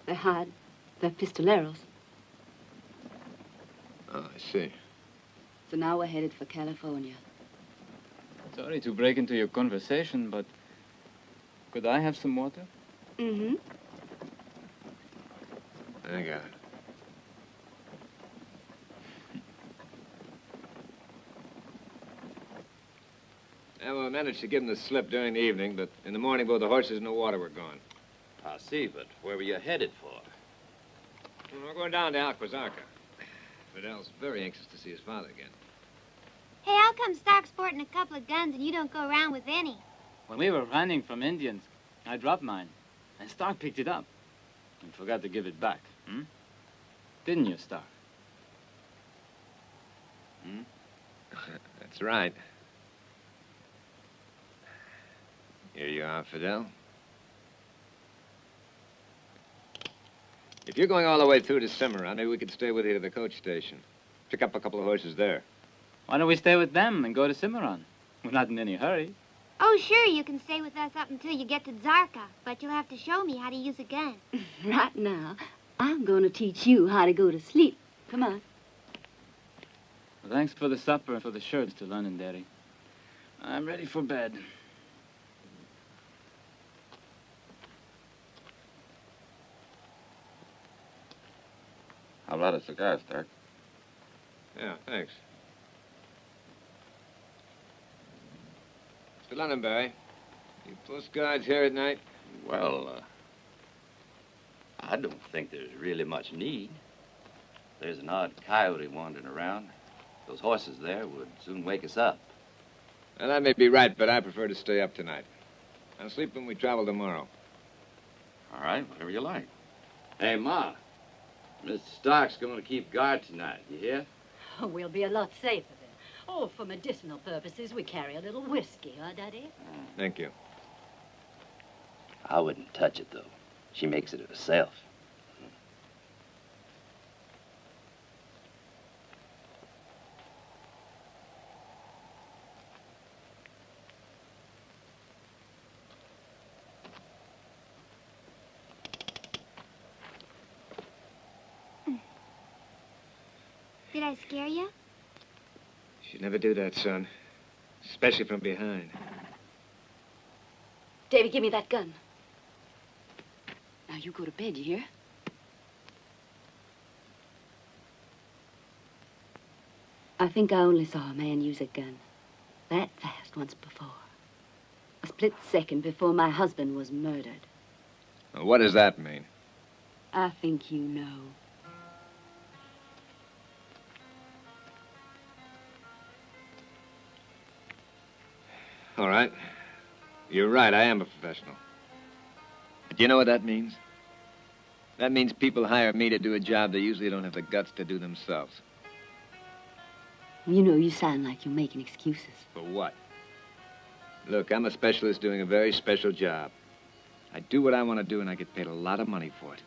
M: They hired their pistoleros.
S: Oh, I see.
M: So now we're headed for California.
K: Sorry to break into your conversation, but could I have some water?
M: Mm-hmm.
S: I got it. Yeah, well, I managed to give him the slip during the evening, but in the morning both the horses and the water were gone.
C: I see, but where were you headed for?
S: Well, we're going down to Alquazarca. Fidel's very anxious to see his father again.
R: Hey, how come Stark's sporting a couple of guns and you don't go around with any?
K: When we were running from Indians, I dropped mine, and Stark picked it up and forgot to give it back. Hmm? Didn't you, Stark?
S: Hmm? That's right. Here you are, Fidel. If you're going all the way through to Cimarron, maybe we could stay with you to the coach station. Pick up a couple of horses there.
K: Why don't we stay with them and go to Cimarron? We're not in any hurry.
R: Oh, sure, you can stay with us up until you get to Zarka, but you'll have to show me how to use a gun.
M: Right now, I'm going to teach you how to go to sleep. Come on.
K: Well, thanks for the supper and for the shirts to London, Daddy. I'm ready for bed.
C: How about a cigar, Stark?
S: Yeah, thanks. Mr. Londonberry, you post guards here at night?
F: Well, I don't think there's really much need. There's an odd coyote wandering around. Those horses there would soon wake us up.
S: Well, that may be right, but I prefer to stay up tonight. I'll sleep when we travel tomorrow.
F: All right, whatever you like. Hey, Ma, Mr. Stark's going to keep guard tonight, you hear?
T: Oh, we'll be a lot safer then. Oh, for medicinal purposes, we carry a little whiskey, huh, Daddy?
S: Thank you.
F: I wouldn't touch it, though. She makes it herself.
R: Did I scare you?
S: You should never do that, son. Especially from behind.
M: Davy, give me that gun. Now, you go to bed, you hear? I think I only saw a man use a gun that fast once before. A split second before my husband was murdered.
S: Well, what does that mean?
M: I think you know.
S: All right. You're right, I am a professional. But do you know what that means? That means people hire me to do a job they usually don't have the guts to do themselves.
M: You know, you sound like you're making excuses.
S: For what? Look, I'm a specialist doing a very special job. I do what I want to do, and I get paid a lot of money for it.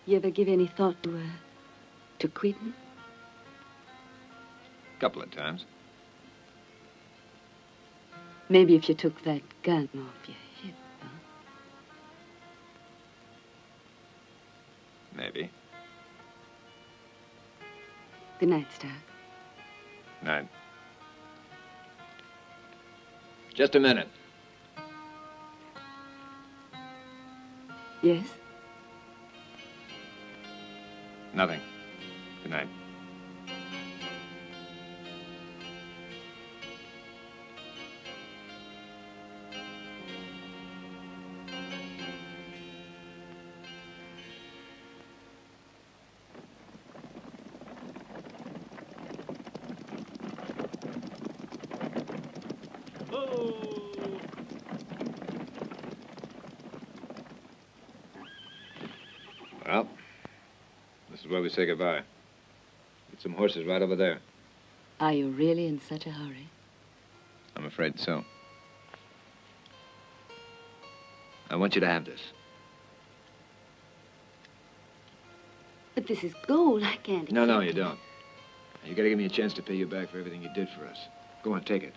M: You ever give any thought to quitting?
S: A couple of times.
M: Maybe if you took that gun off your hip, huh?
S: Maybe.
M: Good night, Stark.
S: Night. Just a minute.
M: Yes?
S: Nothing. Good night. Well, this is where we say goodbye. Get some horses right over there.
M: Are you really in such a hurry?
S: I'm afraid so. I want you to have this.
M: But this is gold. I can't.
S: No, no, you don't. You gotta give me a chance to pay you back for everything you did for us. Go on, take it.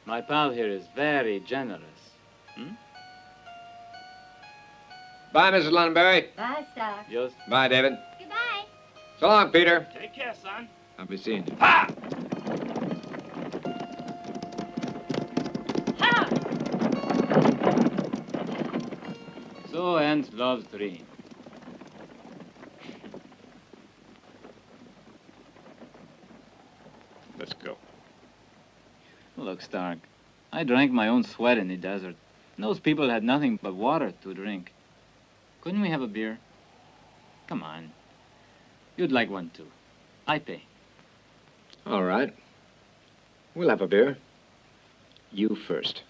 K: My pal here is very generous.
S: Bye, Mrs. Londonberry.
M: Bye, Stock.
K: Just
S: Bye, David.
R: Goodbye.
S: So long, Peter.
K: take care, son.
S: I'll be seeing you.
K: So ends love's dream.
S: Let's go.
K: Look, Stark, I drank my own sweat in the desert. And those people had nothing but water to drink. Couldn't we have a beer? Come on. You'd like one, too. I pay.
S: All right. We'll have a beer. You first.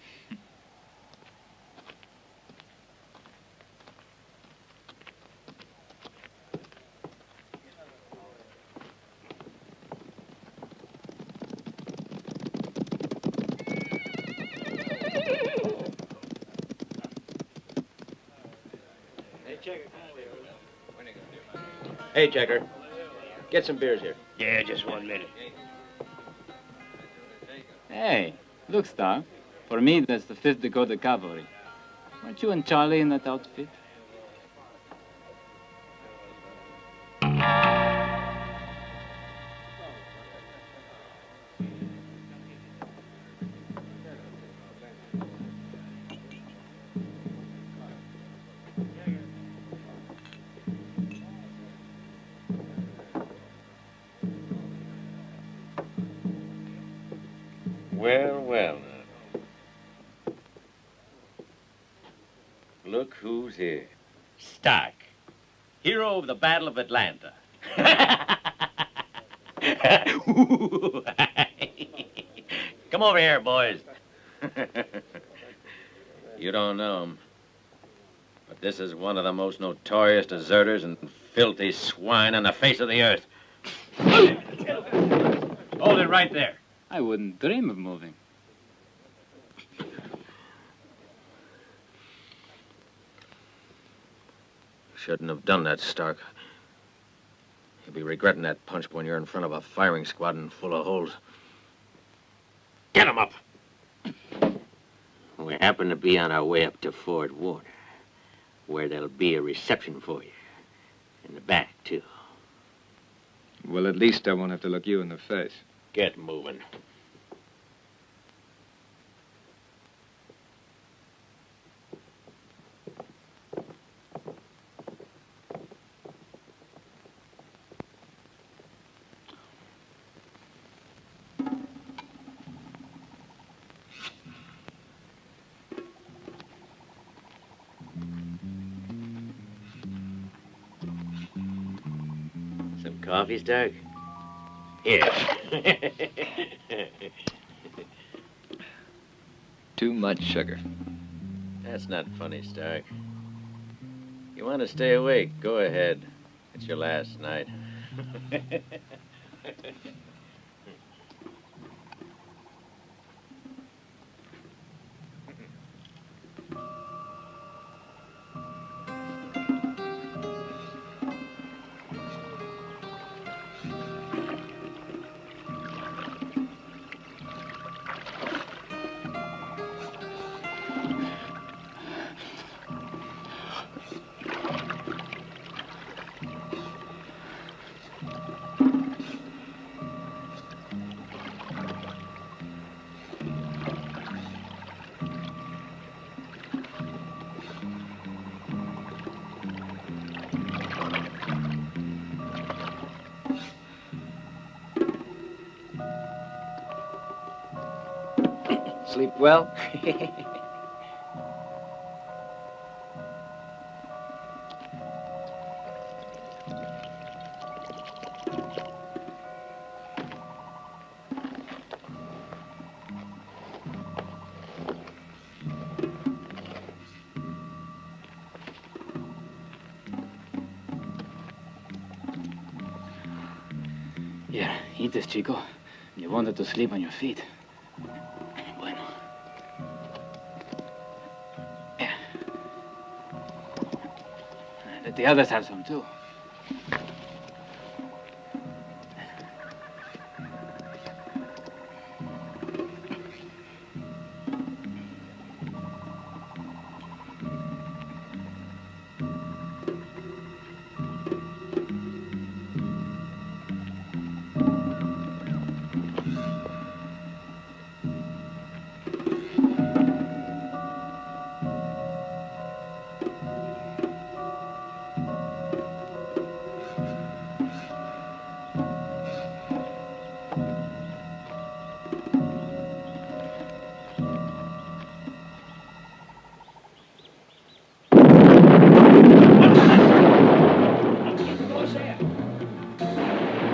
C: Hey, Checker. Get some beers here.
O: Yeah, just 1 minute.
K: Hey, look, Stark. For me, that's the 5th Dakota Cavalry. Weren't you and Charlie in that outfit?
C: Well, well. Look who's here.
B: Stark, hero of the Battle of Atlanta. Come over here, boys.
C: You don't know him, but this is one of the most notorious deserters and filthy swine on the face of the earth.
B: Hold it right there.
K: I wouldn't dream of moving.
C: Shouldn't have done that, Stark. You'll be regretting that punch when you're in front of a firing squadron full of holes.
B: Get him up.
G: We happen to be on our way up to Fort Warner, where there'll be a reception for you. In the back, too.
S: Well, at least I won't have to look you in the face.
B: Get moving.
G: Some coffee, Stark? Here.
S: Too much sugar.
C: That's not funny, Stark. You want to stay awake, go ahead. It's your last night.
S: Sleep well?
K: Here, eat this, Chico. You wanted to sleep on your feet. Let the others have some, too.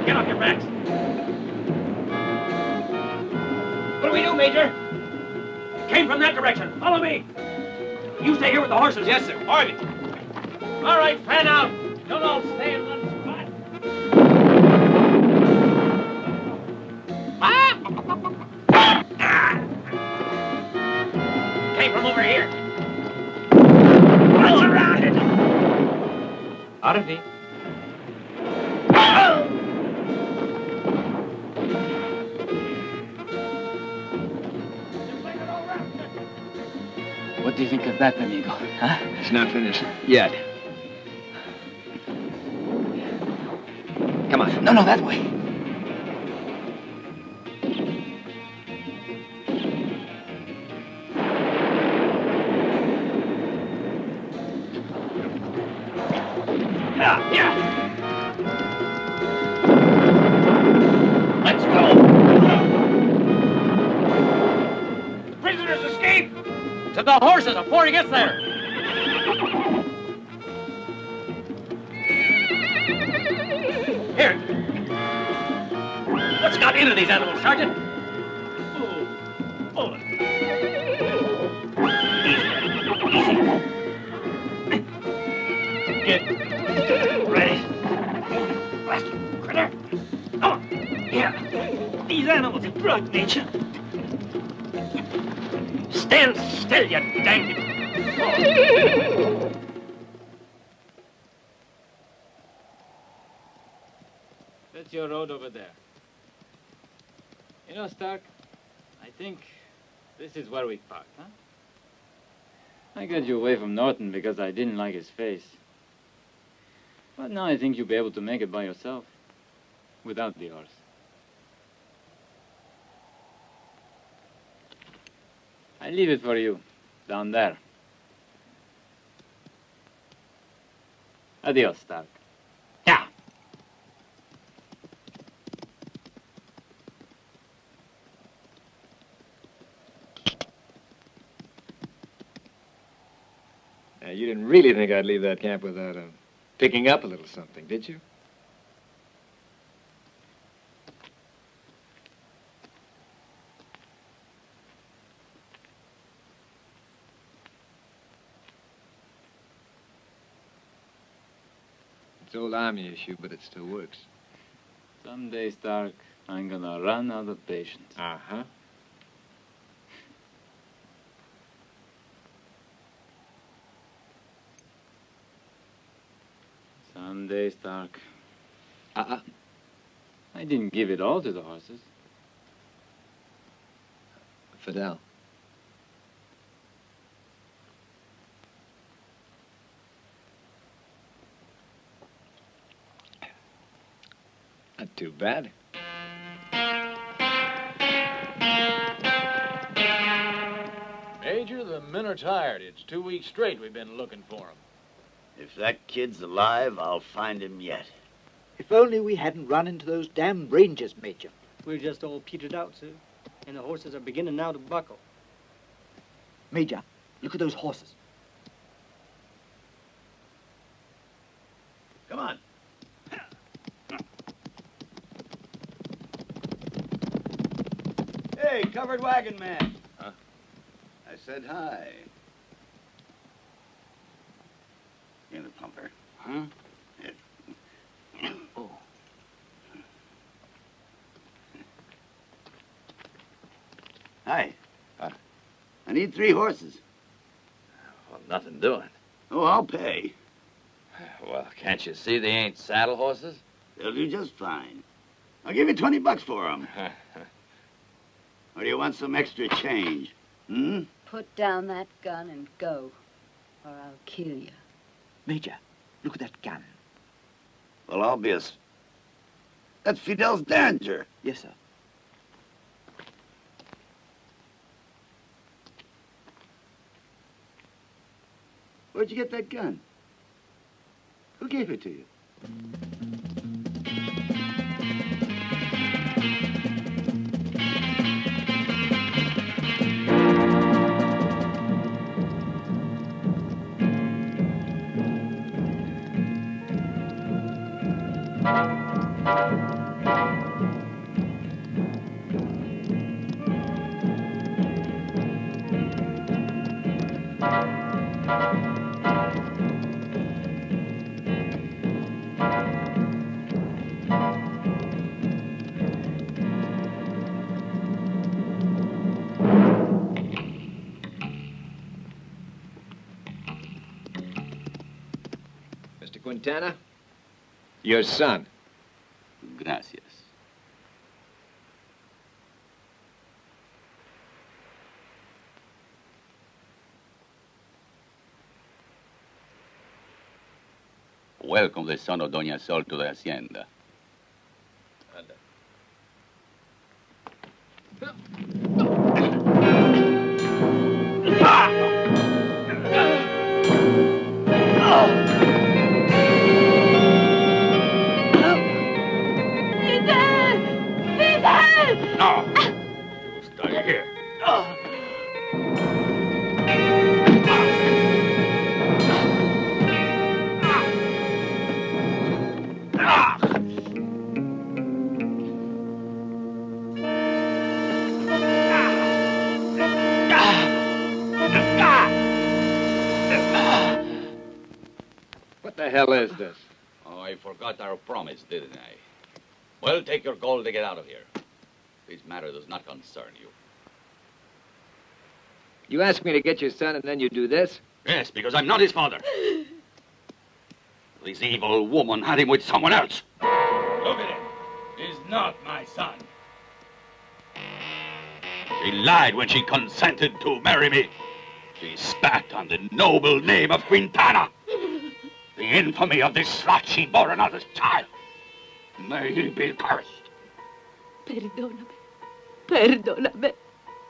B: Get off your backs. What do we do, Major? Came from that direction. Follow me. You stay here with the horses. Yes, sir. All right. All right, fan out. Don't all stay in one spot. Came from over here. What's around it?
K: Harvey. What do you think of that, amigo? Huh?
S: It's not finished yet. Come on.
K: No, that way.
B: Yeah. Let's go. Prisoners escape. To the horses before he gets there. Here. What's got into these animals, Sergeant? Hold it. Easy. Get ready. Blast you, critter. Oh, yeah. These animals are drug nature. Stand still, you dang it.
K: That's your road over there. You know, Stark, I think this is where we parked, huh? I got you away from Norton because I didn't like his face. But now I think you'll be able to make it by yourself, without the horse. I leave it for you, down there. Adios, Stark.
B: Yeah.
S: Now, you didn't really think I'd leave that camp without picking up a little something, did you? It's old Army issue, but it still works.
K: Someday, Stark, I'm gonna run out of patience.
S: Uh-huh.
K: Someday, Stark. I didn't give it all to the horses.
S: Fidel. Not too bad.
P: Major, the men are tired. It's 2 weeks straight we've been looking for him.
J: If that kid's alive, I'll find him yet.
L: If only we hadn't run into those damn rangers, Major.
Q: We're just all petered out, sir. And the horses are beginning now to buckle.
L: Major, look at those horses.
J: Come on. Hey, covered wagon man.
C: Huh?
J: I said hi. In the pumper.
C: Huh?
J: Oh. Hi. I need 3 horses.
P: Well, nothing doing.
J: Oh, I'll pay.
C: Well, can't you see they ain't saddle horses?
J: They'll do just fine. I'll give you $20 for them. Or do you want some extra change? Hmm?
M: Put down that gun and go, or I'll kill you.
L: Major, look at that gun.
J: Well, obvious. That's Fidel's Derringer.
L: Yes, sir.
J: Where'd you get that gun? Who gave it to you?
S: Mr. Quintana, your son.
F: Gracias. Welcome the son of Doña Sol to the hacienda.
B: No! Stay here.
S: What the hell is this?
F: Oh, I forgot our promise, didn't I? Well, take your gold to get out of here. This matter does not concern you.
S: You ask me to get your son and then you do this?
F: Yes, because I'm not his father. This evil woman had him with someone else.
B: Look at him. He's not my son.
F: She lied when she consented to marry me. She spat on the noble name of Quintana. The infamy of this slut she bore another's child. May he be cursed.
N: Perdóname. Perdóname.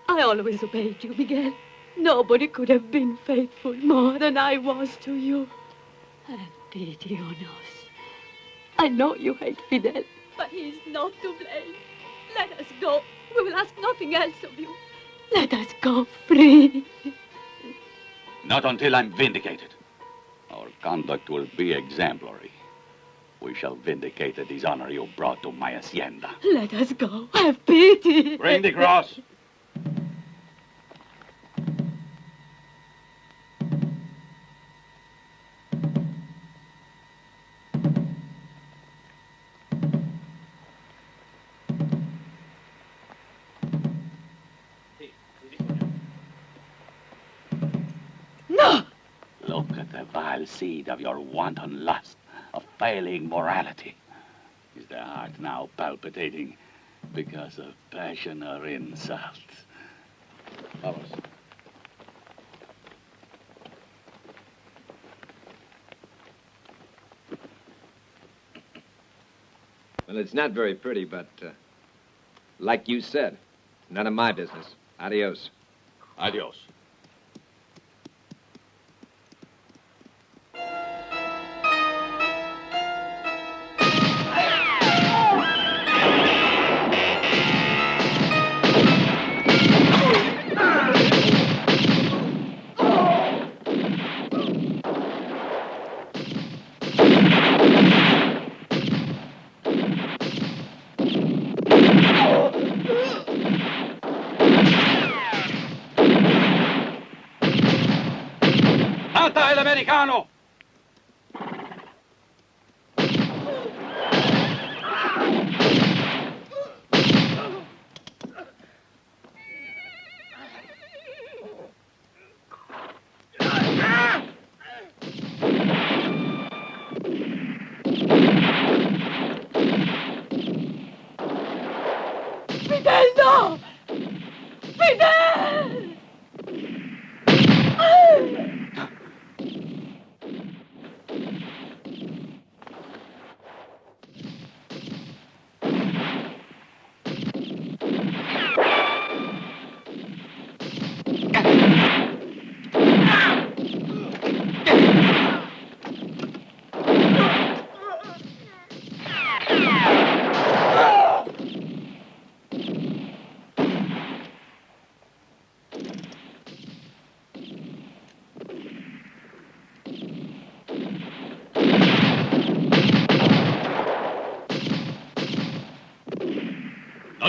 N: I always obeyed you, Miguel. Nobody could have been faithful more than I was to you. Have pity on us. I know you hate Fidel, but he is not to blame. Let us go. We will ask nothing else of you. Let us go free.
F: Not until I'm vindicated. Our conduct will be exemplary. We shall vindicate the dishonor you brought to my hacienda.
N: Let us go. Have pity.
F: Bring the cross.
N: No!
F: Look at the vile seed of your wanton lust, of failing morality. Is the heart now palpitating because of passion or insult? Vamos.
S: Well, it's not very pretty, but like you said, none of my business. Adios.
F: Adios.
B: Mata el americano!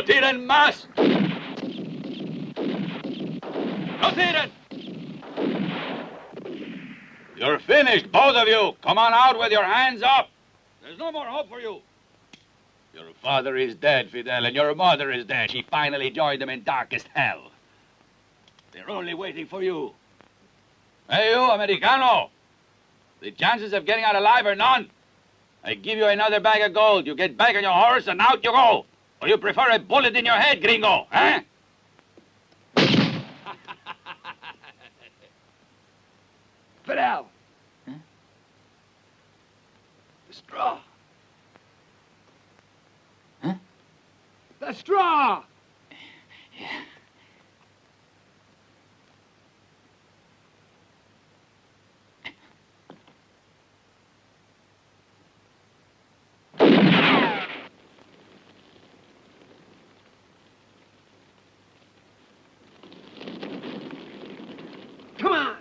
F: tiren más! No tiren! You're finished, both of you. Come on out with your hands up. There's no more hope for you. Your father is dead, Fidel, and your mother is dead. She finally joined them in darkest hell. They're only waiting for you. Hey, you, Americano! The chances of getting out alive are none. I give you another bag of gold. You get back on your horse and out you go. Or you prefer a bullet in your head, gringo, eh?
J: Fidel!
K: Huh?
J: The straw!
K: Huh?
J: The straw!
K: Yeah.
J: Come on!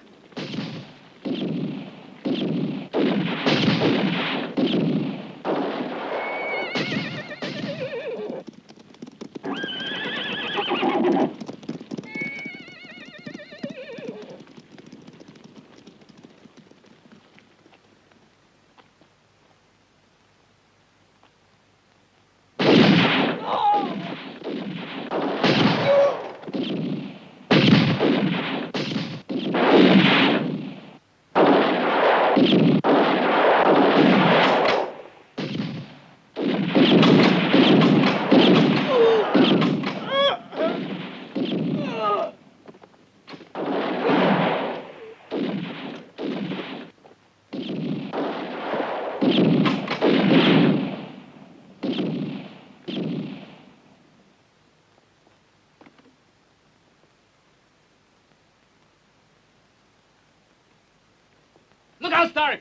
B: Look out, Stark!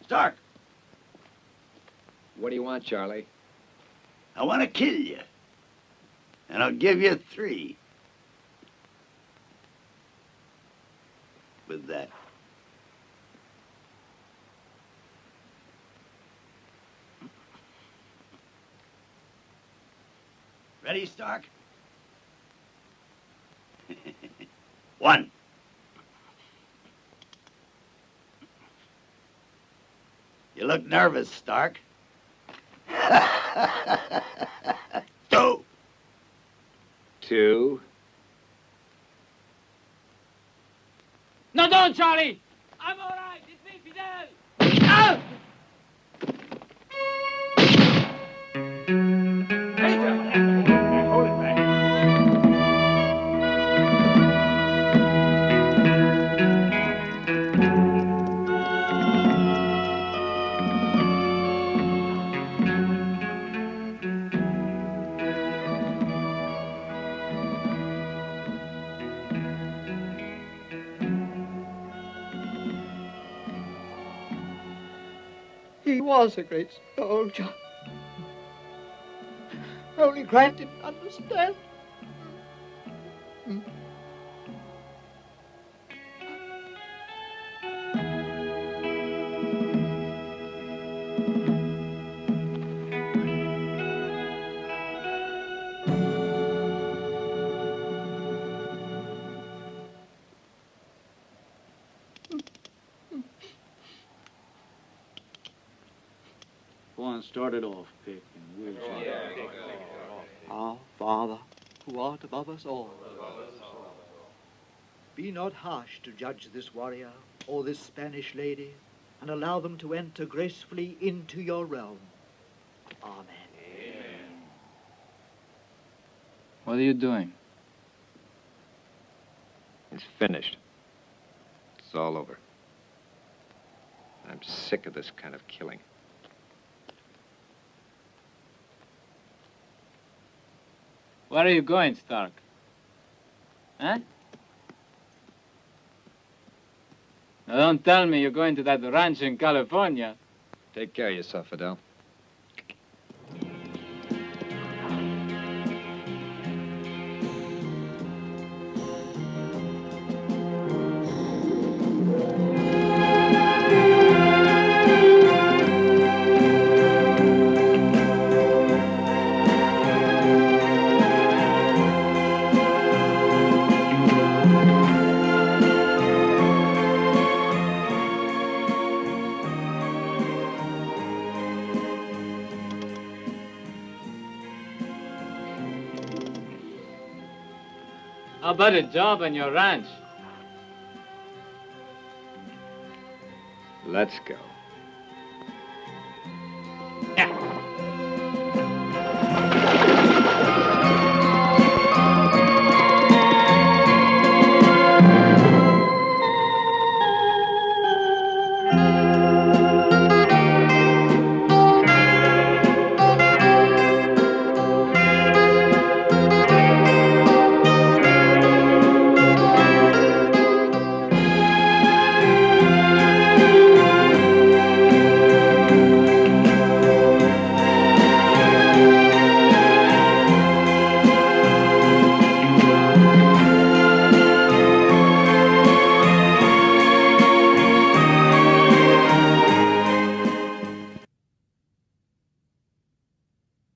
J: Stark,
S: What do you want, Charlie?
J: I want to kill you. And I'll give you 3. With that. Ready, Stark? 1. You look nervous, Stark. 2.
S: 2.
B: No, don't, Charlie! I'm all right. It's me, Fidel. Ah!
J: Hold it back.
L: was a great soldier. Only Grant didn't understand.
E: Go on, start it off, Pick, and we'll
L: Our Father, who art above us all, be not harsh to judge this warrior or this Spanish lady, and allow them to enter gracefully into your realm. Amen.
K: What are you doing?
I: It's finished. It's all over. I'm sick of this kind of killing.
K: Where are you going, Stark? Huh? Now don't tell me you're going to that ranch in California.
I: Take care of yourself, Fidel.
K: How about a job on your ranch?
I: Let's go.